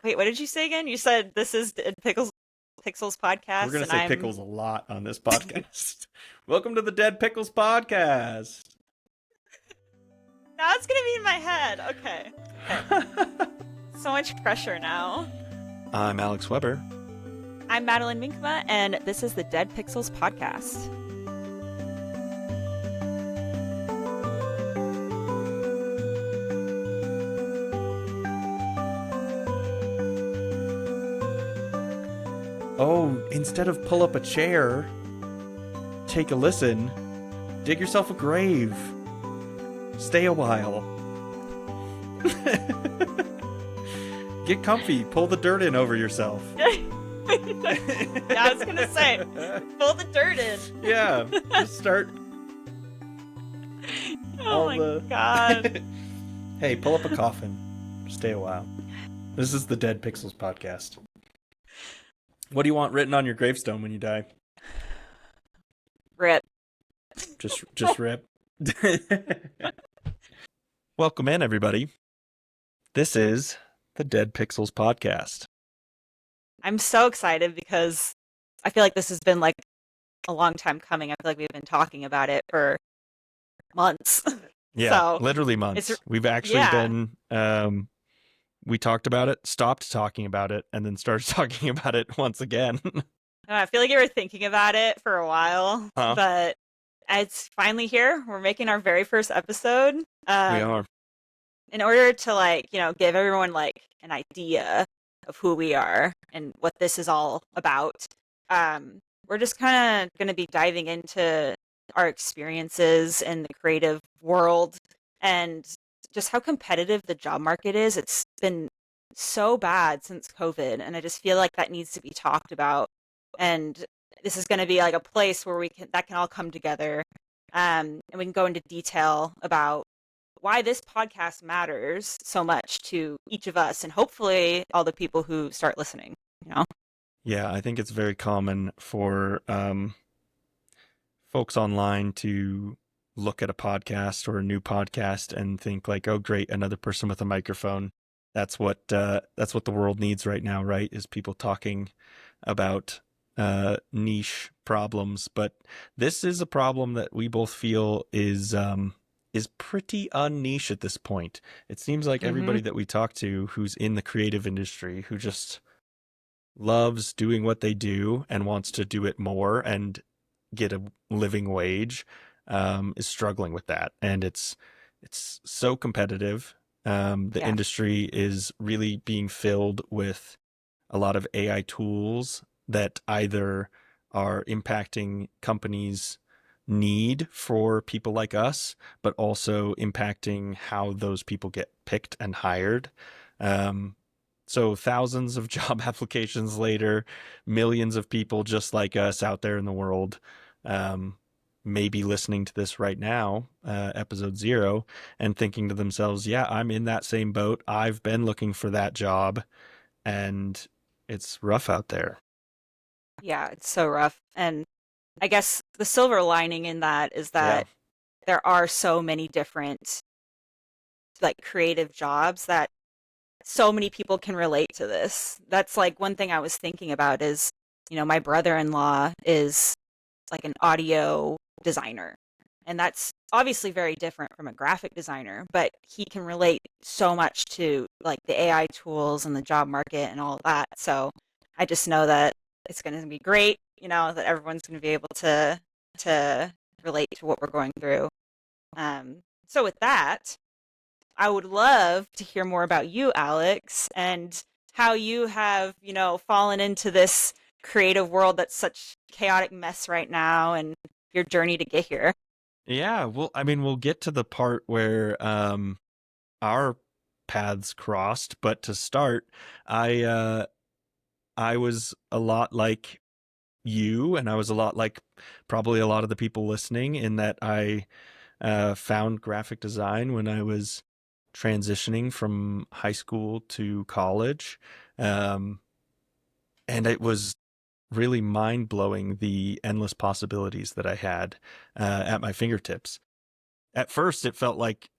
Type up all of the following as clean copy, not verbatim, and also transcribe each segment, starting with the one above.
Wait, what did you say again? You said this is Pixels We're podcast, gonna and say I'm pickles a lot on this podcast. Welcome to the Dead Pickles Podcast. now it's gonna be in my head. Okay, okay. So much pressure now. I'm Alex Weber. I'm Madeline Minkma, and this is the Dead Pixels podcast. Oh, instead of pull up a chair, take a listen, dig yourself a grave, stay a while. Get comfy, pull the dirt in over yourself. Yeah, I was gonna say, pull the dirt in. Yeah, just start Oh my god. Hey, pull up a coffin, stay a while. This is the Dead Pixels Podcast. What do you want written on your gravestone when you die? Rip. Just rip. Welcome in, everybody. This is the Dead Pixels Podcast. I'm so excited because I feel like this has been like a long time coming. I feel like we've been talking about it for months. Yeah, So literally months. We've actually been, we talked about it, stopped talking about it, and then started talking about it once again. I feel like you were thinking about it for a while, but it's finally here. We're making our very first episode. We are. In order to give everyone like an idea of who we are and what this is all about. We're just kind of going to be diving into our experiences in the creative world and just how competitive the job market is. It's been so bad since COVID, and I just feel like that needs to be talked about. And this is going to be like a place where that can all come together, and we can go into detail about why this podcast matters so much to each of us, and hopefully all the people who start listening. Yeah, I think it's very common for folks online to look at a podcast or a new podcast and think like, oh great, another person with a microphone. That's what the world needs right now, right? Is people talking about niche problems. But this is a problem that we both feel is pretty unniche at this point. It seems like everybody that we talk to who's in the creative industry, who just loves doing what they do and wants to do it more and get a living wage, is struggling with that. And it's so competitive. The industry is really being filled with a lot of AI tools that either are impacting companies' need for people like us, but also impacting how those people get picked and hired. So thousands of job applications later, millions of people just like us out there in the world, maybe listening to this right now, episode 0, and thinking to themselves, yeah, I'm in that same boat. I've been looking for that job, and it's rough out there. Yeah, it's so rough. And I guess the silver lining in that is that there are so many different like creative jobs that so many people can relate to this. That's like one thing I was thinking about is, my brother-in-law is like an audio designer. And that's obviously very different from a graphic designer, but he can relate so much to like the AI tools and the job market and all of that. So I just know that it's going to be great, that everyone's going to be able to relate to what we're going through. So with that, I would love to hear more about you, Alex, and how you have, fallen into this creative world that's such chaotic mess right now, and your journey to get here. Yeah, well, I mean, we'll get to the part where our paths crossed, but to start, I was a lot like you, and I was a lot like probably a lot of the people listening, in that I found graphic design when I was transitioning from high school to college. And it was really mind-blowing, the endless possibilities that I had at my fingertips. At first, it felt like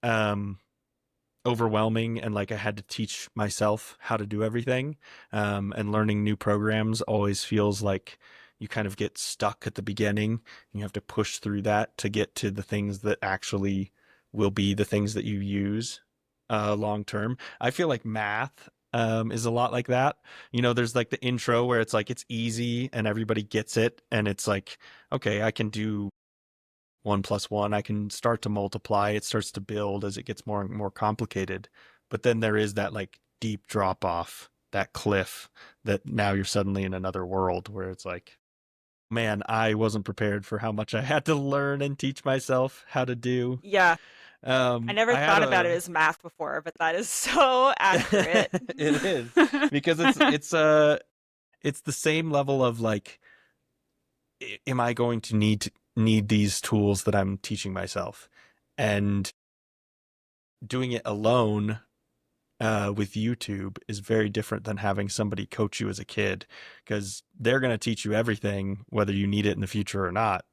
overwhelming, and like I had to teach myself how to do everything. And learning new programs always feels like you kind of get stuck at the beginning. You have to push through that to get to the things that actually will be the things that you use long term. I feel like math is a lot like that. You know, there's like the intro where it's like it's easy and everybody gets it, and it's like, okay, I can do 1 plus 1. I can start to multiply. It starts to build as it gets more and more complicated. But then there is that like deep drop off, that cliff that now you're suddenly in another world where it's like, man, I wasn't prepared for how much I had to learn and teach myself how to do. Yeah. I never I had thought about it a as math before, but that is so accurate. it is because it's the same level of like, am I going to need these tools that I'm teaching myself? And doing it alone with YouTube is very different than having somebody coach you as a kid, because they're going to teach you everything, whether you need it in the future or not.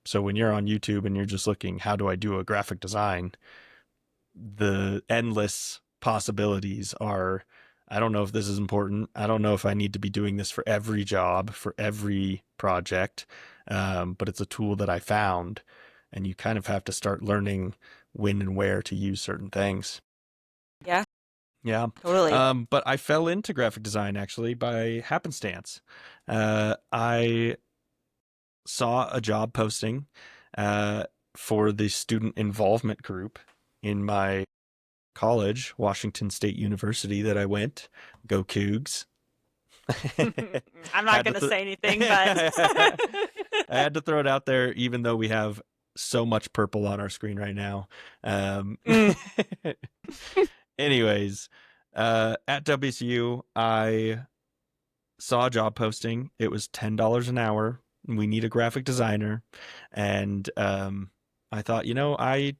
So when you're on YouTube and you're just looking, how do I do a graphic design? The endless possibilities are, I don't know if this is important. I don't know if I need to be doing this for every job, for every project. But it's a tool that I found, and you kind of have to start learning when and where to use certain things. Yeah, Yeah. totally. But I fell into graphic design actually by happenstance. I saw a job posting uh, for the student involvement group in my college, Washington State University, that I went. Go Cougs. I'm not Had to going to say anything, but I had to throw it out there, even though we have so much purple on our screen right now. Mm. Anyways, at WSU, I saw a job posting. It was $10 an hour. We need a graphic designer. And I thought, I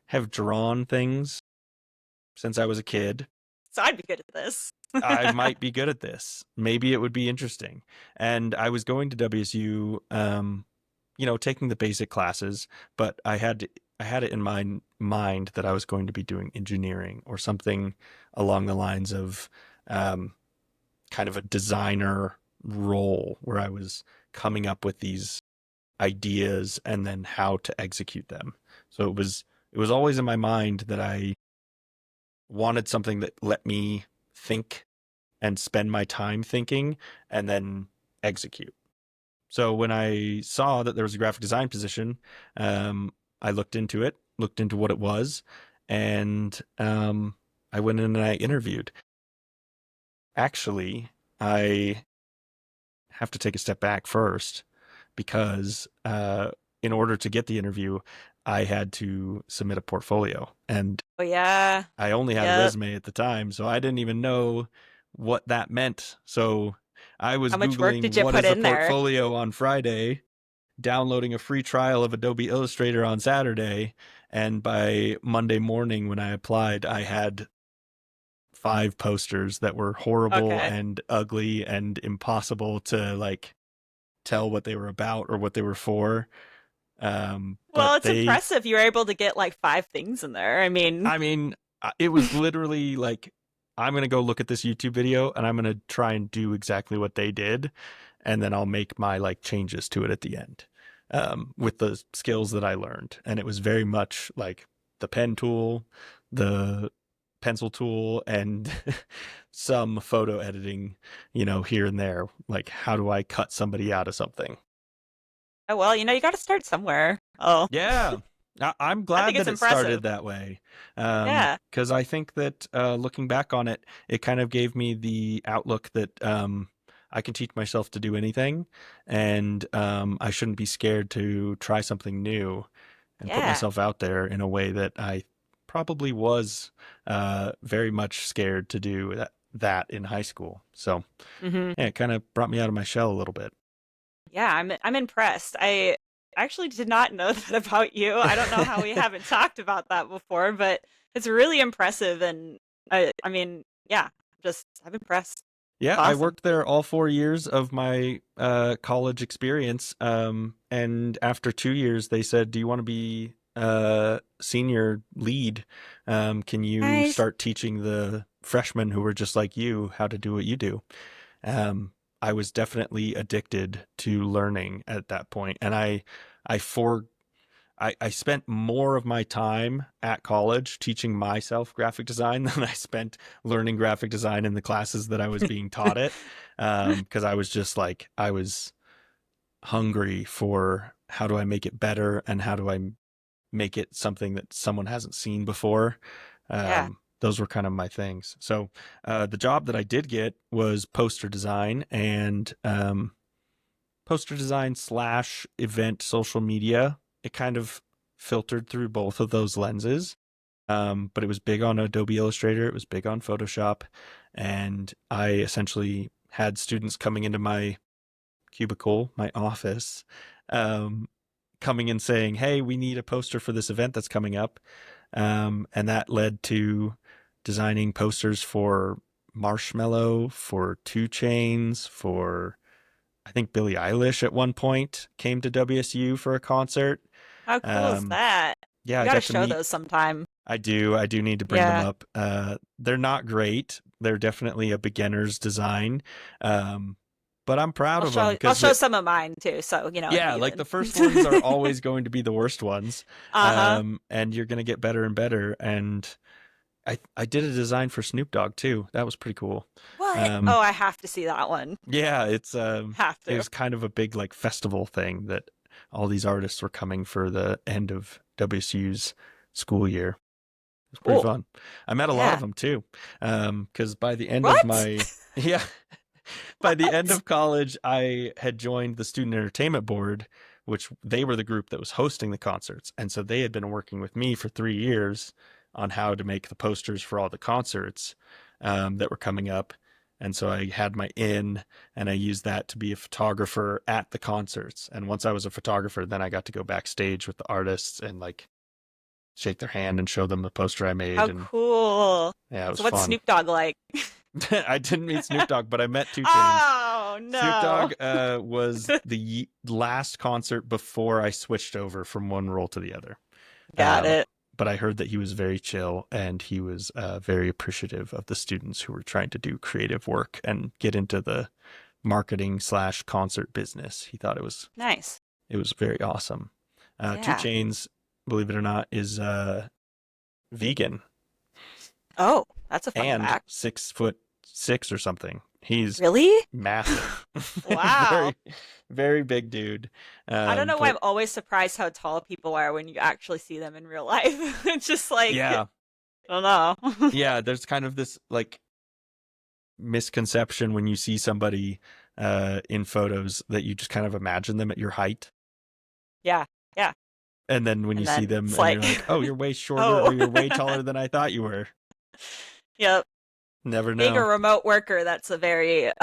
have drawn things since I was a kid. So I'd be good at this. I might be good at this. Maybe it would be interesting. And I was going to WSU, taking the basic classes, but I had it in my mind that I was going to be doing engineering or something along the lines of kind of a designer role where I was coming up with these ideas and then how to execute them. So it was always in my mind that I wanted something that let me think and spend my time thinking and then execute. So when I saw that there was a graphic design position, I looked into it, looked into what it was, and I went in and I interviewed. Actually, I have to take a step back first because in order to get the interview, I had to submit a portfolio. And Oh yeah. I only had a Yep. resume at the time, so I didn't even know what that meant. So I was How much work Googling did you what put is a in there? portfolio on Friday, downloading a free trial of Adobe Illustrator on Saturday, and by Monday morning when I applied, I had 5 posters that were horrible Okay. and ugly and impossible to like tell what they were about or what they were for. Well, But it's impressive you were able to get like 5 things in there. I mean, I mean, it was literally like, I'm going to go look at this YouTube video and I'm going to try and do exactly what they did. And then I'll make my like changes to it at the end with the skills that I learned. And it was very much like the pen tool, the pencil tool, and some photo editing, here and there. Like, how do I cut somebody out of something? oh well, you got to start somewhere. Oh, Yeah, I'm I glad think that it's it started impressive. that way. Yeah. Because I think that looking back on it, it kind of gave me the outlook that I can teach myself to do anything, and I shouldn't be scared to try something new and put Yeah. myself out there in a way that I probably was very much scared to do that in high school. So Mhm. yeah, it kind of brought me out of my shell a little bit. Yeah, I'm impressed. I actually did not know that about you. I don't know how we haven't talked about that before, but it's really impressive and I mean, yeah, I'm impressed. It's Yeah, I awesome. worked there all 4 years of my college experience. And after 2 years, they said, "Do you want to be senior lead. Can you Nice. start teaching the freshmen who were just like you how to do what you do? Um, I was definitely addicted to learning at that point, and I for I spent more of my time at college teaching myself graphic design than I spent learning graphic design in the classes that I was being taught it. Because I was just like, I was hungry for how do I make it better and how do I make it something that someone hasn't seen before. Yeah. Those were kind of my things. So the job that I did get was poster design and poster design slash event social media. It kind of filtered through both of those lenses. But it was big on Adobe Illustrator. It was big on Photoshop. And I essentially had students coming into my cubicle, my office, um, coming and saying, "Hey, we need a poster for this event that's coming up." And that led to designing posters for Marshmello, for Two Chains, for I think Billie Eilish at one point came to WSU for a concert. How cool is Um, that? yeah, You I got to got to show meet. those sometime. I do need to bring them Yeah. up. They're not great. They're definitely a beginner's design. Um, but I'm proud of them I'll because show some of mine too, so it's yeah, like the even. first ones are always going to be the worst ones. Uh-huh. And you're going to get better and better. And I did a design for Snoop Dogg too. That was pretty cool. What? Um, Oh, I have to see that one. yeah, Have it to. was kind of a big like festival thing that all these artists were coming for the end of WSU's school year. It was pretty Cool. fun. I met a lot of Yeah. them too. Because by the end of What? my yeah, by the end What? of college, I had joined the student entertainment board, which they were the group that was hosting the concerts, and so they had been working with me for 3 years on how to make the posters for all the concerts that were coming up. And so I had my in, and I used that to be a photographer at the concerts. And once I was a photographer, then I got to go backstage with the artists and like shake their hand and show them the poster I made. How And cool. yeah, it was So what's fun. Snoop Dogg like? I didn't meet Snoop Dogg, but I met Two Chains. Oh, Snoop no. Dogg was the last concert before I switched over from one role to the other. Got Um, it. but I heard that he was very chill and he was very appreciative of the students who were trying to do creative work and get into the marketing slash concert business. He thought Nice. it was very awesome. Two Yeah. Chains, believe it or not, is vegan Oh, that's a fun and fact. 6'6" or something. He's Really? massive, Wow. very, very big dude. I don't know why But I'm always surprised how tall people are when you actually see them in real life. It's just like, I yeah, don't know. yeah. There's kind of this like misconception when you see somebody in photos that you just kind of imagine them at your height, Yeah. Yeah. and then when you And see then them it's and like, you're like, oh, you're way shorter or oh, you're way taller than I thought you were. yep. Never Being a know. remote worker, that's a very, it's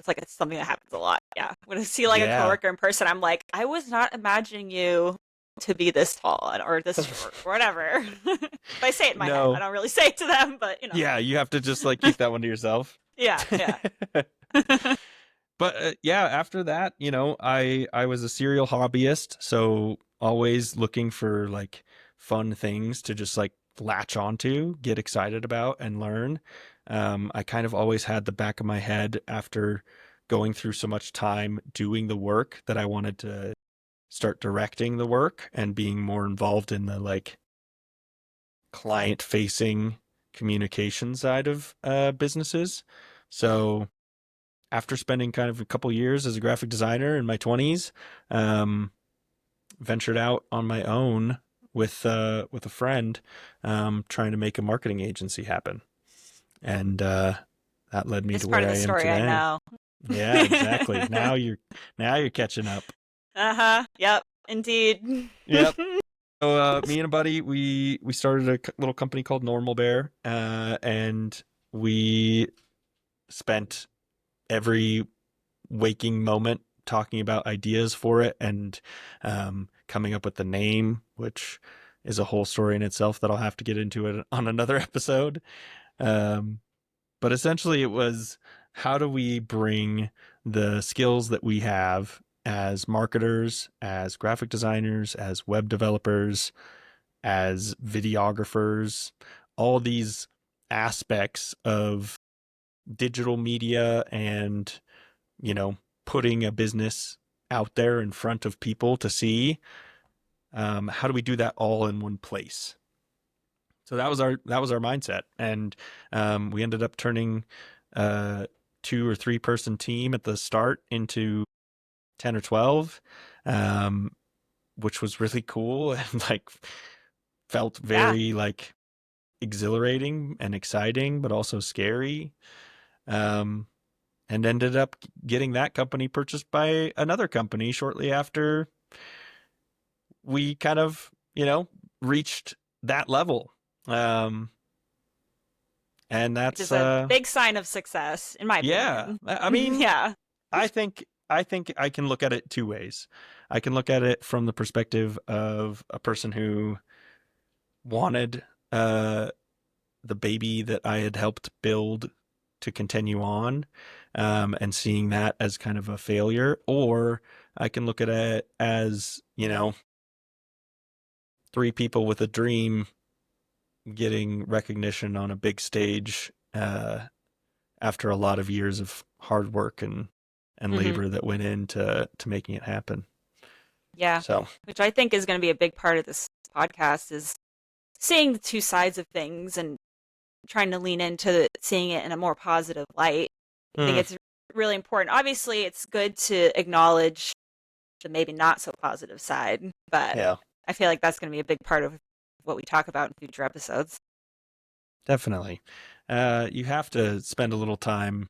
like it's something that happens a lot. Yeah. When I see like a Yeah. coworker in person, I'm like, I was not imagining you to be this tall or this short or whatever. If I say it in my head, I No. don't really say it to them, but Yeah, you have to just like keep that one to yourself. yeah, yeah. But yeah, after that, I was a serial hobbyist, so always looking for like fun things to just like latch onto, get excited about, and learn. I kind of always had the back of my head after going through so much time doing the work that I wanted to start directing the work and being more involved in the like client facing communication side of businesses. So after spending kind of a couple years as a graphic designer in my 20s, um, ventured out on my own with a friend, trying to make a marketing agency happen, and that led me This to part where of I the am story I today. know. Yeah, exactly. Now you're catching up. Uh-huh. Yep. Indeed. Yep. So me and a buddy, we started a little company called Normal Bear, and we spent every waking moment talking about ideas for it and coming up with the name, which is a whole story in itself that I'll have to get into it on another episode. Um, but essentially, it was how do we bring the skills that we have as marketers, as graphic designers, as web developers, as videographers, all these aspects of digital media and, you know, putting a business out there in front of people to see. How do we do that all in one place? So that was our mindset, and we ended up turning a 2 or 3 person team at the start into 10 or 12, um, which was really cool and like felt Yeah. very like exhilarating and exciting, but also scary. Um, and ended up getting that company purchased by another company shortly after we kind of, reached that level. Um, and Which that's is a big sign of success, in my yeah. opinion. I mean, Yeah. I think I can look at it two ways. I can look at it from the perspective of a person who wanted uh the baby that I had helped build to continue on, and seeing that as kind of a failure, or I can look at it as, 3 people with a dream getting recognition on a big stage, after a lot of years of hard work and Hmm. labor that went into making it happen. Yeah. So, Which I think is going to be a big part of this podcast is seeing the two sides of things and trying to lean into seeing it in a more positive light. I think mm, it's really important. Obviously, it's good to acknowledge the maybe not so positive side, but yeah, I feel like that's going to be a big part of what we talk about in future episodes. definitely. You have to spend a little time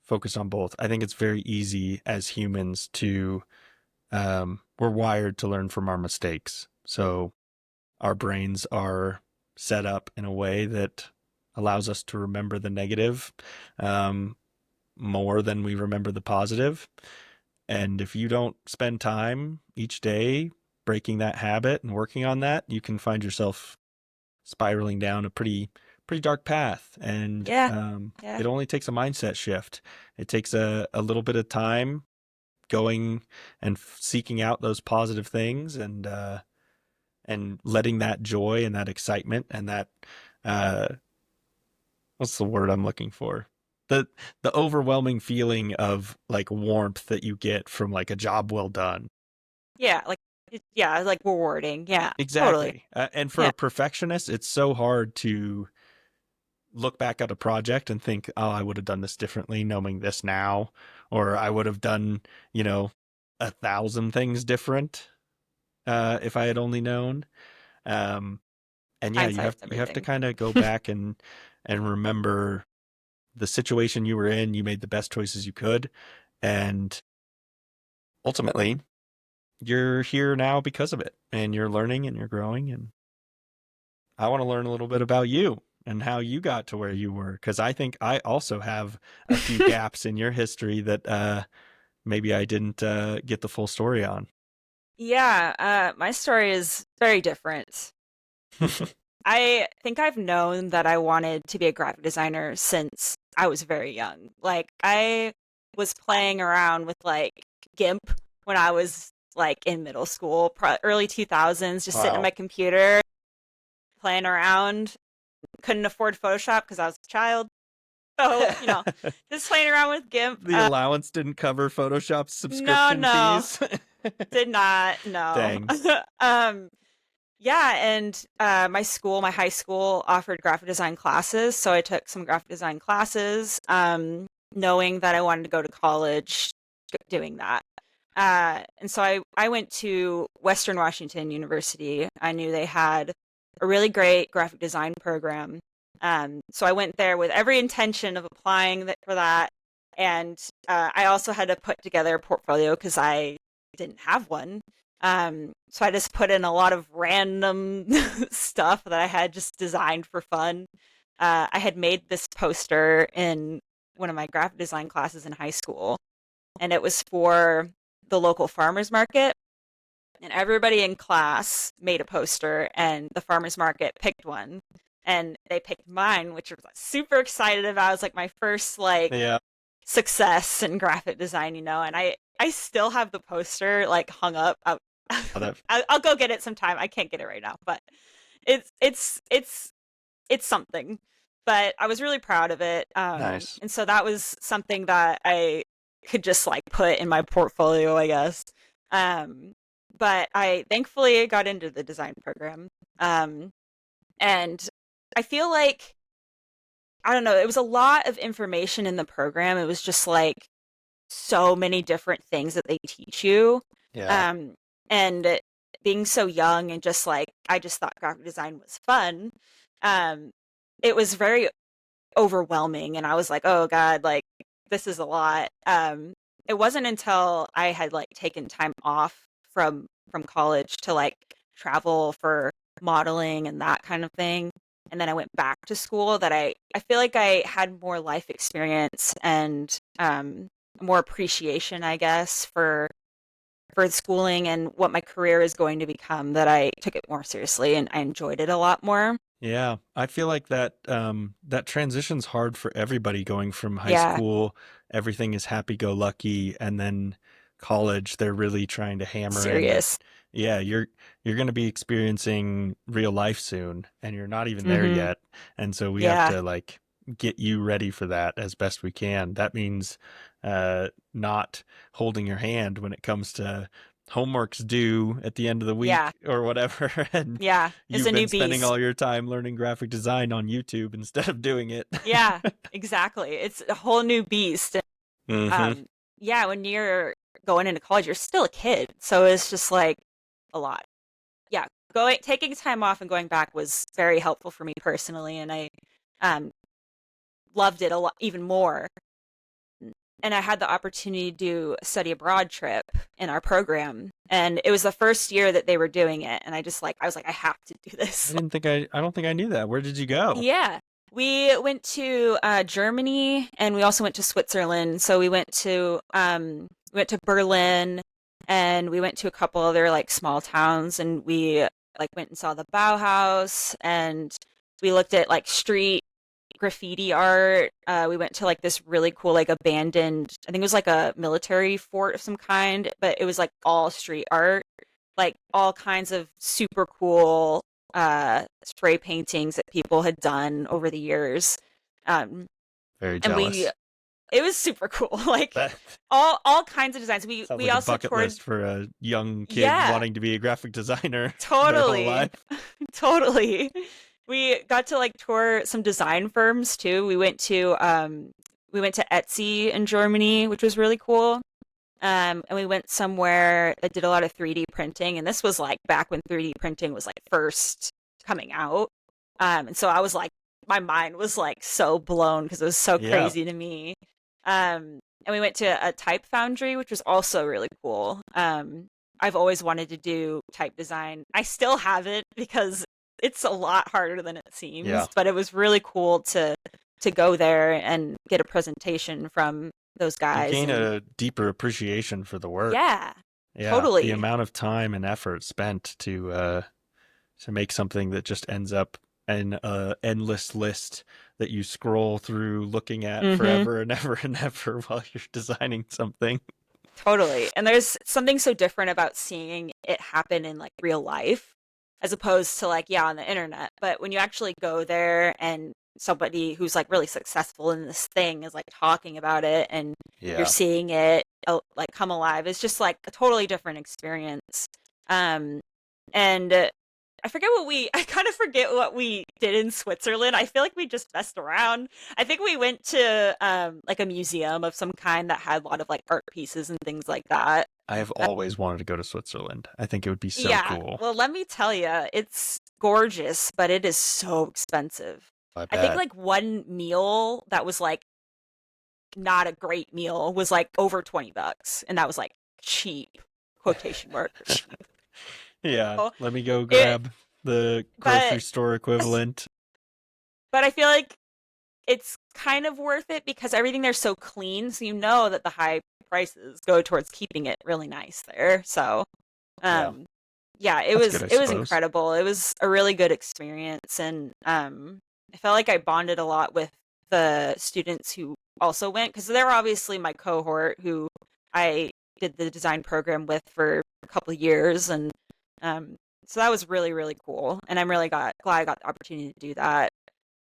focused on both. I think it's very easy as humans to, we're wired to learn from our mistakes. So our brains are set up in a way that allows us to remember the negative, um, more than we remember the positive. And if you don't spend time each day breaking that habit and working on that, you can find yourself spiraling down a pretty dark path. And Yeah. Yeah. it only takes a mindset shift. It takes a little bit of time going and seeking out those positive things, and letting that joy and that excitement and that, uh, what's the word I'm looking for? The the overwhelming feeling of like warmth that you get from like a job well done. Yeah. Yeah, like rewarding. Yeah, totally. Exactly. And for Yeah. a perfectionist, it's so hard to look back at a project and think, oh, I would have done this differently knowing this now, or I would have done, 1,000 things different, if I had only known. Um, and yeah, you have Hindsight's you have to everything. kind of go back and remember the situation you were in. You made the best choices you could, and ultimately, you're here now because of it, and you're learning and you're growing. And I want to learn a little bit about you and how you got to where you were, because I think I also have a few gaps in your history that, maybe I didn't, get the full story on. Yeah, my story is very different. I think I've known that I wanted to be a graphic designer since I was very young. Like, I was playing around with like GIMP when I was like in middle school, early 2000s, just sitting at Wow. my computer playing around. Couldn't afford Photoshop because I was a child. So, just playing around with GIMP. The allowance didn't cover Photoshop's No, subscription no, fees. did not. No. Dang. um, Yeah, and my high school offered graphic design classes, so I took some graphic design classes, knowing that I wanted to go to college doing that. And so I went to Western Washington University. I knew they had a really great graphic design program. So I went there with every intention of applying for that. And I also had to put together a portfolio because I didn't have one. So I just put in a lot of random stuff that I had just designed for fun. I had made this poster in one of my graphic design classes in high school, and it was for the local farmers market. And everybody in class made a poster, and the farmers market picked one. And they picked mine, which I was super excited about. It was like my first like Yeah. success in graphic design, and I still have the poster like hung up out. Oh, that I'll go get it sometime. I can't get it right now, but it's something. But I was really proud of it. nice. And so that was something that I could just like put in my portfolio, I guess. Um, but I thankfully got into the design program. And I feel like, I don't know, it was a lot of information in the program. It was just like so many different things that they teach you. Yeah. Um, and being so young and just like, I just thought graphic design was fun. Um, it was very overwhelming, and I was like, oh God, like this is a lot. It wasn't until I had like taken time off from college to like travel for modeling and that kind of thing. And then I went back to school that I feel like I had more life experience and more appreciation, I guess, for schooling and what my career is going to become, that I took it more seriously and I enjoyed it a lot more. Yeah, I feel like that transition's hard for everybody going from high Yeah, school, everything is happy-go-lucky, and then college, they're really trying to hammer in that, serious. yeah, you're going to be experiencing real life soon, and you're not even there Mm-hmm. yet. And so we have Yeah. to like get you ready for that as best we can. That means not holding your hand when it comes to homework's due at the end of the Yeah. week or whatever, and Yeah. It's you've a been new spending beast. all your time learning graphic design on YouTube instead of doing it. Yeah, exactly. It's a whole new beast. hmm Um, yeah, when you're going into college, you're still a kid. So it's just like a lot. Yeah. Taking time off and going back was very helpful for me personally, and I um loved it a lot even more. And I had the opportunity to do a study abroad trip in our program. And it was the first year that they were doing it. And I was like, I have to do this. I don't think I knew that. Where did you go? Yeah. We went to Germany, and we also went to Switzerland. So we went to Berlin, and we went to a couple other like small towns, and we like went and saw the Bauhaus, and we looked at like street graffiti art. We went to like this really cool like abandoned, I think it was like a military fort of some kind, but it was like all street art, like all kinds of super cool spray paintings that people had done over the years. Um, Very and we jealous. It was super cool. Like That all kinds of designs. We sounds we like a also bucket toured. list for a young kid Yeah, wanting to be a graphic designer their whole totally. life. Totally. We got to like tour some design firms too. We went to Etsy in Germany, which was really cool. And we went somewhere that did a lot of 3D printing, and this was like back when 3D printing was like first coming out. And so I was like, my mind was like so blown because it was so Yeah. crazy to me. And we went to a type foundry, which was also really cool. I've always wanted to do type design. I still haven't because it's a lot harder than it seems, Yeah. but it was really cool to go there and get a presentation from those You guys. gain And a deeper appreciation for the work. yeah, Yeah, the totally. amount of time and effort spent to make something that just ends up an endless list that you scroll through looking at Hmm. forever and ever and ever while you're designing something. Totally. And there's something so different about seeing it happen in like real life as opposed to like, yeah, on the internet. But when you actually go there and somebody who's like really successful in this thing is like talking about it, and you're Yeah. seeing it like come alive, it's just like a totally different experience. Um, and I forget I kind of forget what we did in Switzerland. I feel like we just messed around. I think we went to like a museum of some kind that had a lot of like art pieces and things like that. I have Uh, always wanted to go to Switzerland. I think it would be so yeah, cool. well, let me tell you, it's gorgeous, but it is so expensive. I I think bet. like one meal that was like not a great meal was like over $20, and that was like cheap, quotation mark cheap. Yeah, Oh, let me go it, grab the grocery but store equivalent. but I feel like it's kind of worth it because everything there's so clean, so you know that the high prices go towards keeping it really nice there. So, Yeah, um, yeah, that's good, I it was suppose. incredible. It was a really good experience, and I felt like I bonded a lot with the students who also went, because they're obviously my cohort who I did the design program with for a couple of years, and um, so that was really, really cool, and I'm really glad I got the opportunity to do that.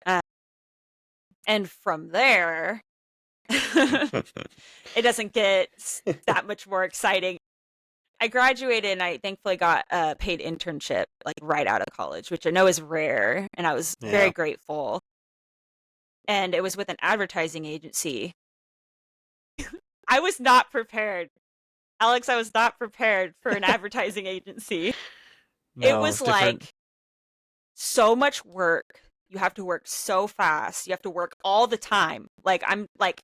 Um, and from there, it doesn't get that much more exciting. I graduated and I thankfully got a paid internship like right out of college, which I know is rare, and I was very Yeah. grateful. And it was with an advertising agency. I was not prepared. Alex, I was not prepared for an advertising agency. It No, was different. like so much work. You have to work so fast. You have to work all the time. Like I'm like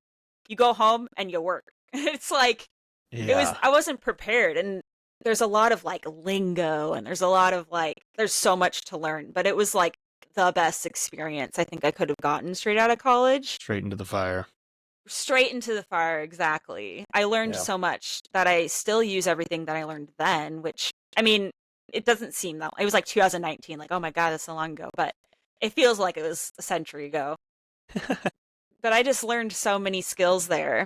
you go home and you work. It's like Yeah. I wasn't prepared, and there's a lot of like lingo, and there's a lot of like there's so much to learn, but it was like the best experience I think I could have gotten straight out of college. Straight into the fire. Straight into the fire, exactly. I learned Yeah. so much that I still use everything that I learned then, which I mean, it doesn't seem that it was like 2019, like oh my god, that's so long ago, but it feels like it was a century ago. But I just learned so many skills there,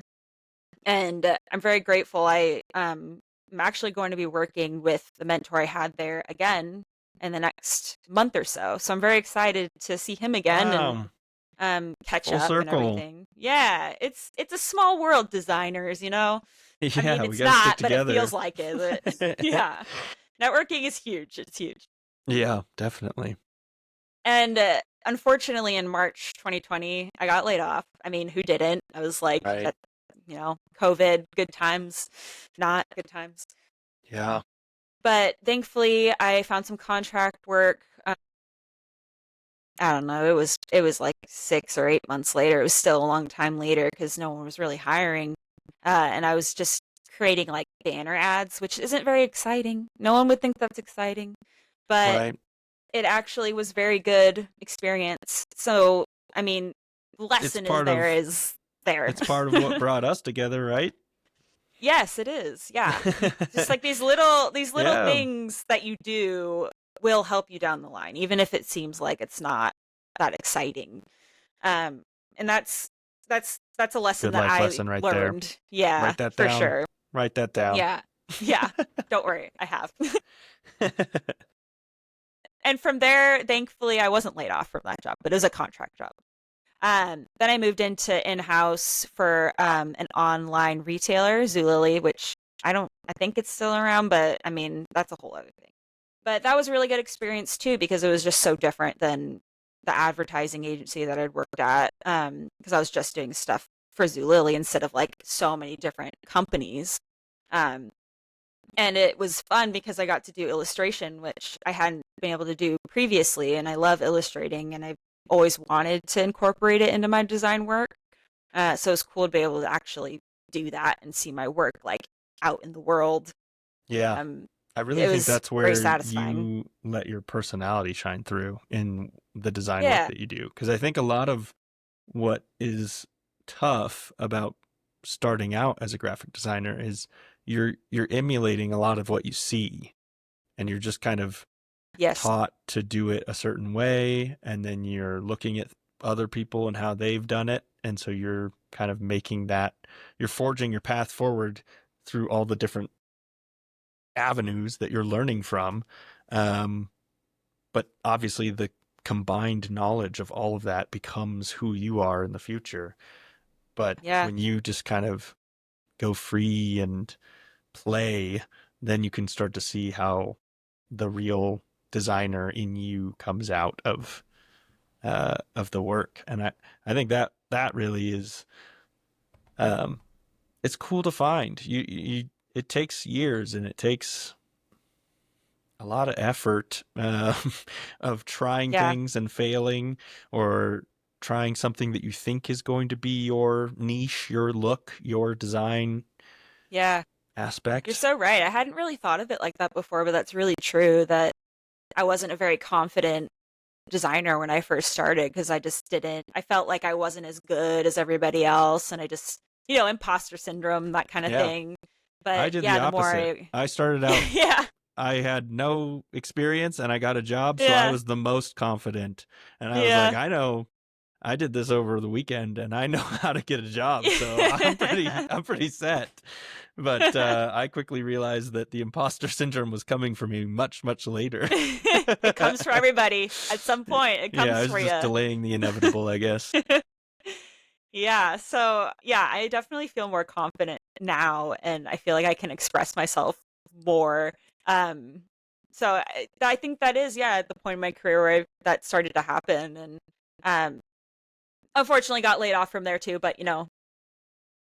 and I'm very grateful. I'm actually going to be working with the mentor I had there again in the next month or so. So I'm very excited to see him again and Wow. catch Full up and circle. everything. Yeah, it's a small world, designers, you know. I mean, Yeah, we it's got to stick not, but it feels together. like it. Yeah. Networking is huge. It's huge. Yeah, definitely. And unfortunately, in March 2020, I got laid off. I mean, who didn't? I was like, Right. COVID, good times, not good times. Yeah. But thankfully, I found some contract work. I don't know. It was like 6 or 8 months later. It was still a long time later because no one was really hiring, and I was just creating like banner ads, which isn't very exciting. No one would think that's exciting, but Right. it actually was very good experience. So, I mean, the It's lesson is part there of is there. it's part of what brought us together, right? Yes, it is. Yeah. Just like these little Yeah. things that you do will help you down the line, even if it seems like it's not that exciting. Um, and that's a lesson Good that life I lesson right there. learned. Yeah, Write that for down. sure. Write that down. Yeah. Yeah. Don't worry, I have. And from there, thankfully, I wasn't laid off from that job, but it was a contract job. Then I moved into in-house for an online retailer, Zulily, which I think it's still around, but I mean, that's a whole other thing. But that was a really good experience too, because it was just so different than the advertising agency that I'd worked at. Because I was just doing stuff for Zulily instead of like so many different companies. Um, and it was fun because I got to do illustration, which I hadn't been able to do previously, and I love illustrating, and I've always wanted to incorporate it into my design work. So it's cool to be able to actually do that and see my work like out in the world. Yeah. Um, I really it think was that's very where satisfying. you let your personality shine through in the design work Yeah, that you do. Because I think a lot of what is tough about starting out as a graphic designer is you're emulating a lot of what you see, and you're just kind of yes, taught to do it a certain way, and then you're looking at other people and how they've done it, and so you're kind of making that, you're forging your path forward through all the different avenues that you're learning from. um, but obviously the combined knowledge of all of that becomes who you are in the future. But yeah, when you just kind of go free and play, then you can start to see how the real designer in you comes out of the work. And I think that really is, um, it's cool to find. It takes years, and it takes a lot of effort, of trying yeah, things and failing, or trying something that you think is going to be your niche, your look, your design yeah. You're aspect. so right. I hadn't really thought of it like that before, but that's really true. That I wasn't a very confident designer when I first started because I just didn't. I felt like I wasn't as good as everybody else, and I just, imposter syndrome, that kind of Yeah, thing. I But did the yeah, the more opposite. I, I started out, yeah, I had no experience and I got a job, so I yeah, was the most confident. And I was like, yeah, I know I did this over the weekend and I know how to get a job, so I'm pretty set. But I quickly realized that the imposter syndrome was coming for me much, much later. It comes for everybody at some point. It Yeah, I comes was for just you. delaying the inevitable, I guess. Yeah, so yeah, I definitely feel more confident now, and I feel like I can express myself more. Um, so I think that is, yeah, at the point in my career where that started to happen, and um, unfortunately got laid off from there too. But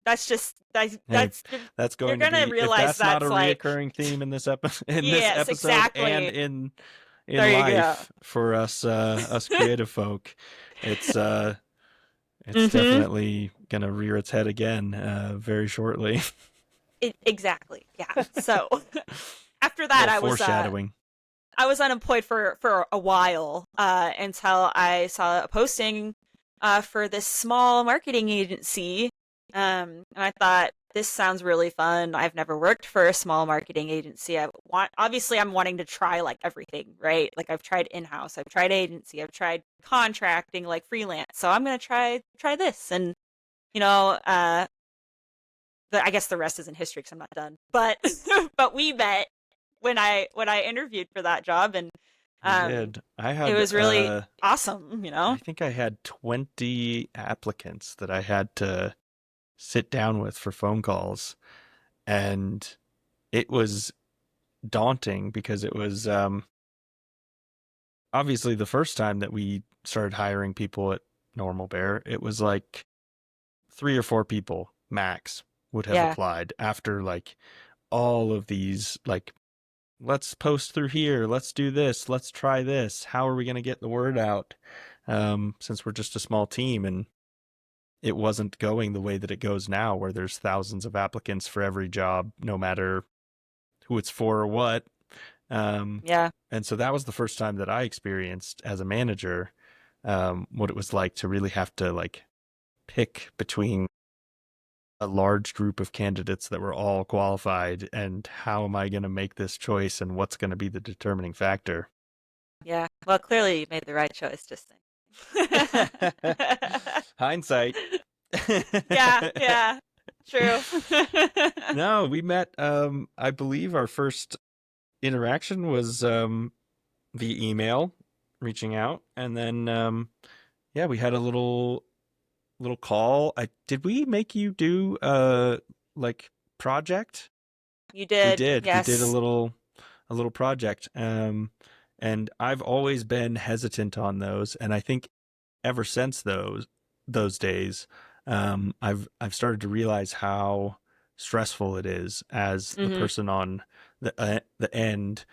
that's just Hey, that's that's you're going to gonna be, if realize that's not a that's like, reoccurring theme in this yes, episode and exactly. in There you go. life for us creative folk, it's it's Mm-hmm. definitely gonna rear its head again very shortly. Exactly. Yeah. So after A that, little foreshadowing. I was unemployed for a while until I saw a posting for this small marketing agency, and I thought this sounds really fun. I've never worked for a small marketing agency. Obviously I'm wanting to try like everything, right? Like I've tried in-house, I've tried agency, I've tried contracting, like freelance. So I'm gonna try this, and you know, uh, I guess the rest isn't history because I'm not done. But but we met when I interviewed for that job, and We um, did. I it had was really awesome. I think I had 20 applicants that I had to sit down with for phone calls, and it was daunting because it was obviously the first time that we started hiring people at Normal Bear, it was like 3 or 4 people max would have Yeah, applied after like all of these, like, let's post through here, let's do this, let's try this, how are we going to get the word out, since we're just a small team, and it wasn't going the way that it goes now where there's thousands of applicants for every job, no matter who it's for or what. um, yeah, and so that was the first time that I experienced as a manager what it was like to really have to like pick between a large group of candidates that were all qualified, and how am I going to make this choice and what's going to be the determining factor. yeah. Well, clearly you made the right choice just then. Hindsight. Yeah, yeah, true. No, we met, I believe our first interaction was via email, reaching out, and then yeah, we had a little call. I did we make you do like project? You We did, did. We did yes. a little project. And I've always been hesitant on those, and I think ever since those days, I've started to realize how stressful it is as the Hmm. person on the end,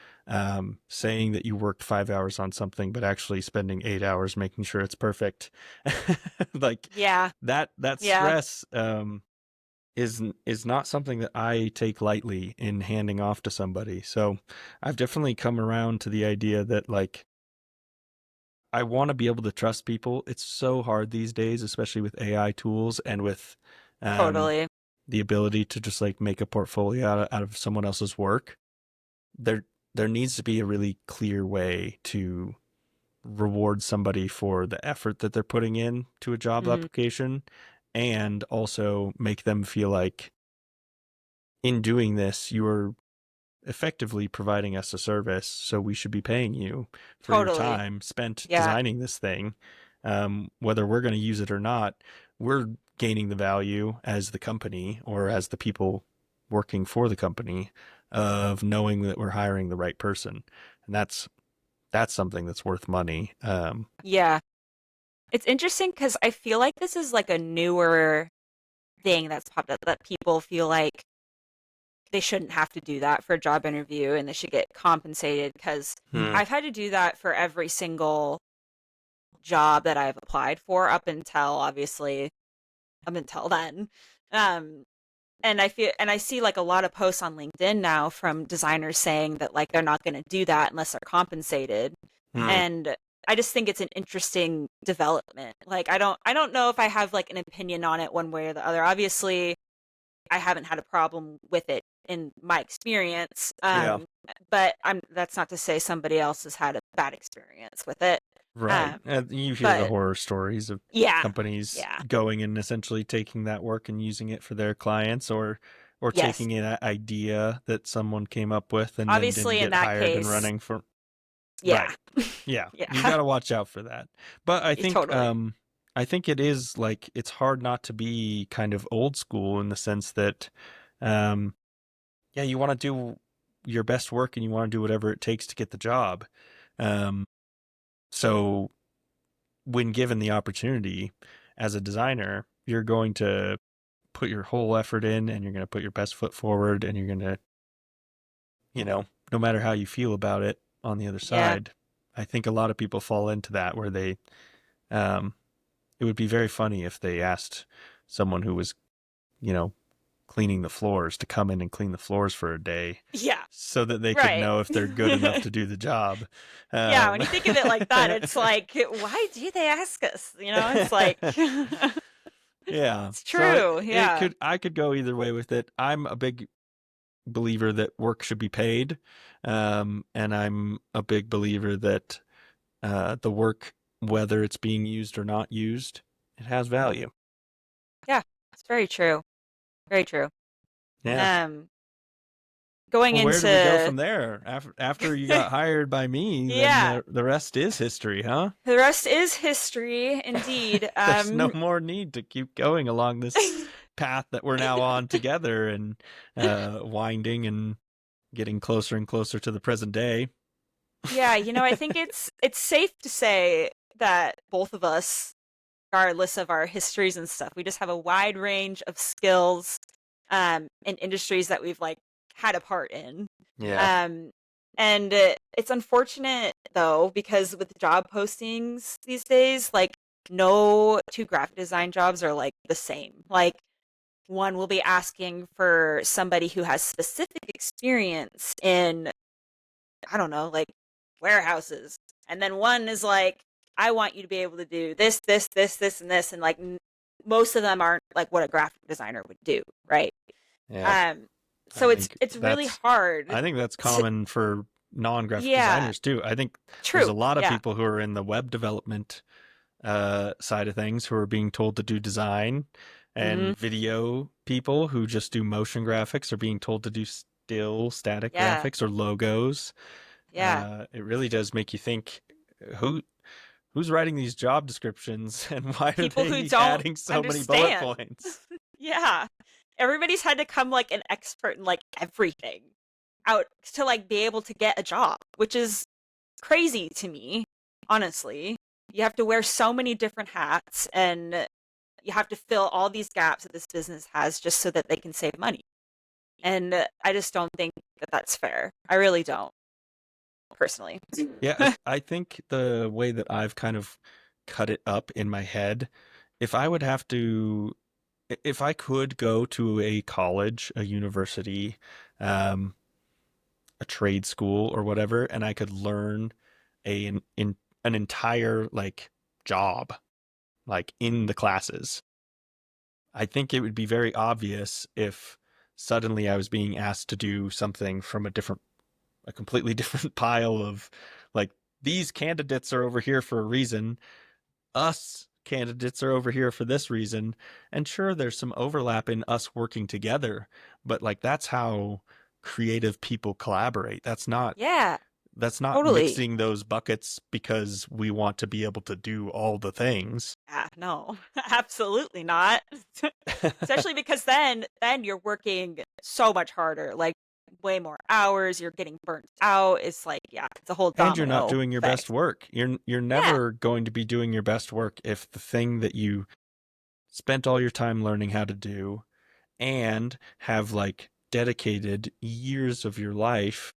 saying that you worked 5 hours on something, but actually spending 8 hours making sure it's perfect. Like Yeah, that yeah. stress is not something that I take lightly in handing off to somebody. So I've definitely come around to the idea that like I want to be able to trust people. It's so hard these days, especially with AI tools and with um, Totally. the ability to just like make a portfolio out of someone else's work. There, there needs to be a really clear way to reward somebody for the effort that they're putting in to a job Hmm. application, and also make them feel like in doing this, you are effectively providing us a service, so we should be paying you for your Totally. time spent Yeah. designing this thing. Whether we're going to use it or not, we're gaining the value as the company or as the people working for the company of knowing that we're hiring the right person, and that's something that's worth money. Yeah. It's interesting because I feel like this is like a newer thing that's popped up, that people feel like they shouldn't have to do that for a job interview and they should get compensated, because Hmm. I've had to do that for every single job that I've applied for up until then. Um, and I see like a lot of posts on LinkedIn now from designers saying that like they're not going to do that unless they're compensated. Hmm. And I just think it's an interesting development. Like I don't know if I have like an opinion on it one way or the other. Obviously, I haven't had a problem with it in my experience. Yeah. But I'm that's not to say somebody else has had a bad experience with it. Right. You hear the But horror stories of yeah, companies yeah, going and essentially taking that work and using it for their clients, or yes. taking an idea that someone came up with and then didn't Obviously, in get that hired and case, running for. yeah, Right. Yeah. You yeah, got to watch out for that. But totally. I think it is like it's hard not to be kind of old school in the sense that um yeah, you want to do your best work and you want to do whatever it takes to get the job. Um so when given the opportunity as a designer, you're going to put your whole effort in and you're going to put your best foot forward and you're going to, no matter how you feel about it on the other Yeah, side. I think a lot of people fall into that where um, it would be very funny if they asked someone who was, you know, cleaning the floors to come in and clean the floors for a day yeah, so that they could right. know if they're good enough to do the job. Yeah, when Um, you think of it like that, it's like, why do they ask us? It's like, it's yeah. So true. Yeah. I could go either way with it. I'm a big believer that work should be paid. And I'm a big believer that the work, whether it's being used or not used, it has value. Yeah, it's very true. Very true. Yeah. Um, going Well, where do we go into, from there? After you got hired by me, then yeah, the rest is history, huh? the rest is history, indeed. There's no more need to keep going along this path that we're now on together and winding and getting closer and closer to the present day. Yeah, I think it's safe to say that both of us, regardless of our histories and stuff, we just have a wide range of skills in industries that we've like had a part in. Yeah. Um and it's unfortunate though because with job postings these days, like no two graphic design jobs are like the same. Like one will be asking for somebody who has specific experience in, I don't know, like warehouses. And then one is like, I want you to be able to do this, this, this, this, and this. And like most of them aren't like what a graphic designer would do, right? Yeah. Um, I so think it's really that's hard I think that's to, common for non-graphic yeah, designers too. I think there's true, a lot of yeah, people who are in the web development side of things who are being told to do design, hmm, and video people who just do motion graphics are being told to do still static yeah, graphics or logos. yeah. It really does make you think who who's writing these job descriptions and why are People who they don't adding so many bullet understand, points? yeah. Everybody's had to come like an expert in like everything out to like be able to get a job, which is crazy to me, honestly. You have to wear so many different hats and you have to fill all these gaps that this business has just so that they can save money. And I just don't think that that's fair. I really don't, personally. Yeah, I think the way that I've kind of cut it up in my head, if I would have to, if I could go to a college, a university, um, a trade school or whatever, and I could learn an entire like job, like in the classes, I think it would be very obvious if suddenly I was being asked to do something from a completely different pile of like these candidates are over here for a reason, us candidates are over here for this reason, and sure there's some overlap in us working together, but like that's how creative people collaborate. Yeah, That's not totally. mixing those buckets because we want to be able to do all the things. Yeah, no, absolutely not. Especially because then you're working so much harder, like way more hours, you're getting burnt out. It's like, yeah, it's a whole And you're not domino doing your best effect. work. You're Yeah. never going to be doing your best work if the thing that you spent all your time learning how to do and have like dedicated years of your life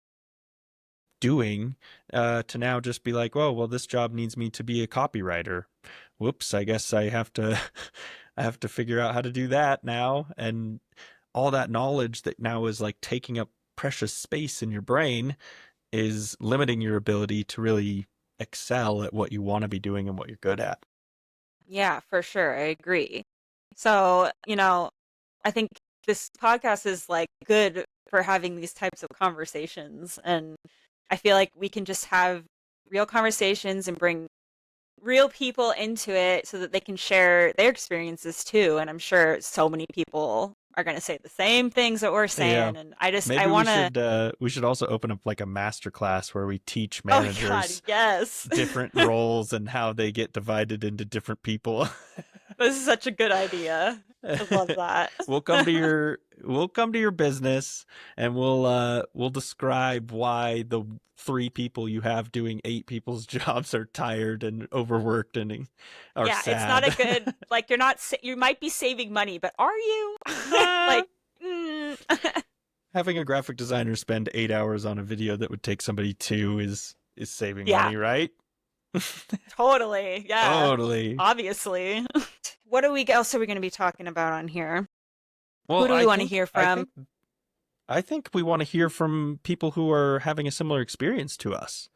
doing to now just be like, oh well, this job needs me to be a copywriter. Whoops, I guess I have to I have to figure out how to do that now. And all that knowledge that now is like taking up precious space in your brain is limiting your ability to really excel at what you want to be doing and what you're good at. Yeah, for sure. I agree. So, I think this podcast is like good for having these types of conversations. And I feel like we can just have real conversations and bring real people into it so that they can share their experiences too. And I'm sure so many people are going to say the same things that we're Yeah. saying. And I Maybe want to, we should also open up like a master class where we teach oh my God, managers yes. different roles and how they get divided into different people. This is such a good idea. I love that. We'll come to your business and we'll describe why the 3 people you have doing 8 people's jobs are tired and overworked and are Yeah, it's not a sad. good, like, you're not, you might be saving money, but are you? uh, Like, mm. Having a graphic designer spend 8 hours on a video that would take somebody 2 is saving Yeah, money, right? totally. Yeah, Totally. obviously. What else are we going to be talking about on here? Who Well, do we want to hear from? I think we want to hear from people who are having a similar experience to us.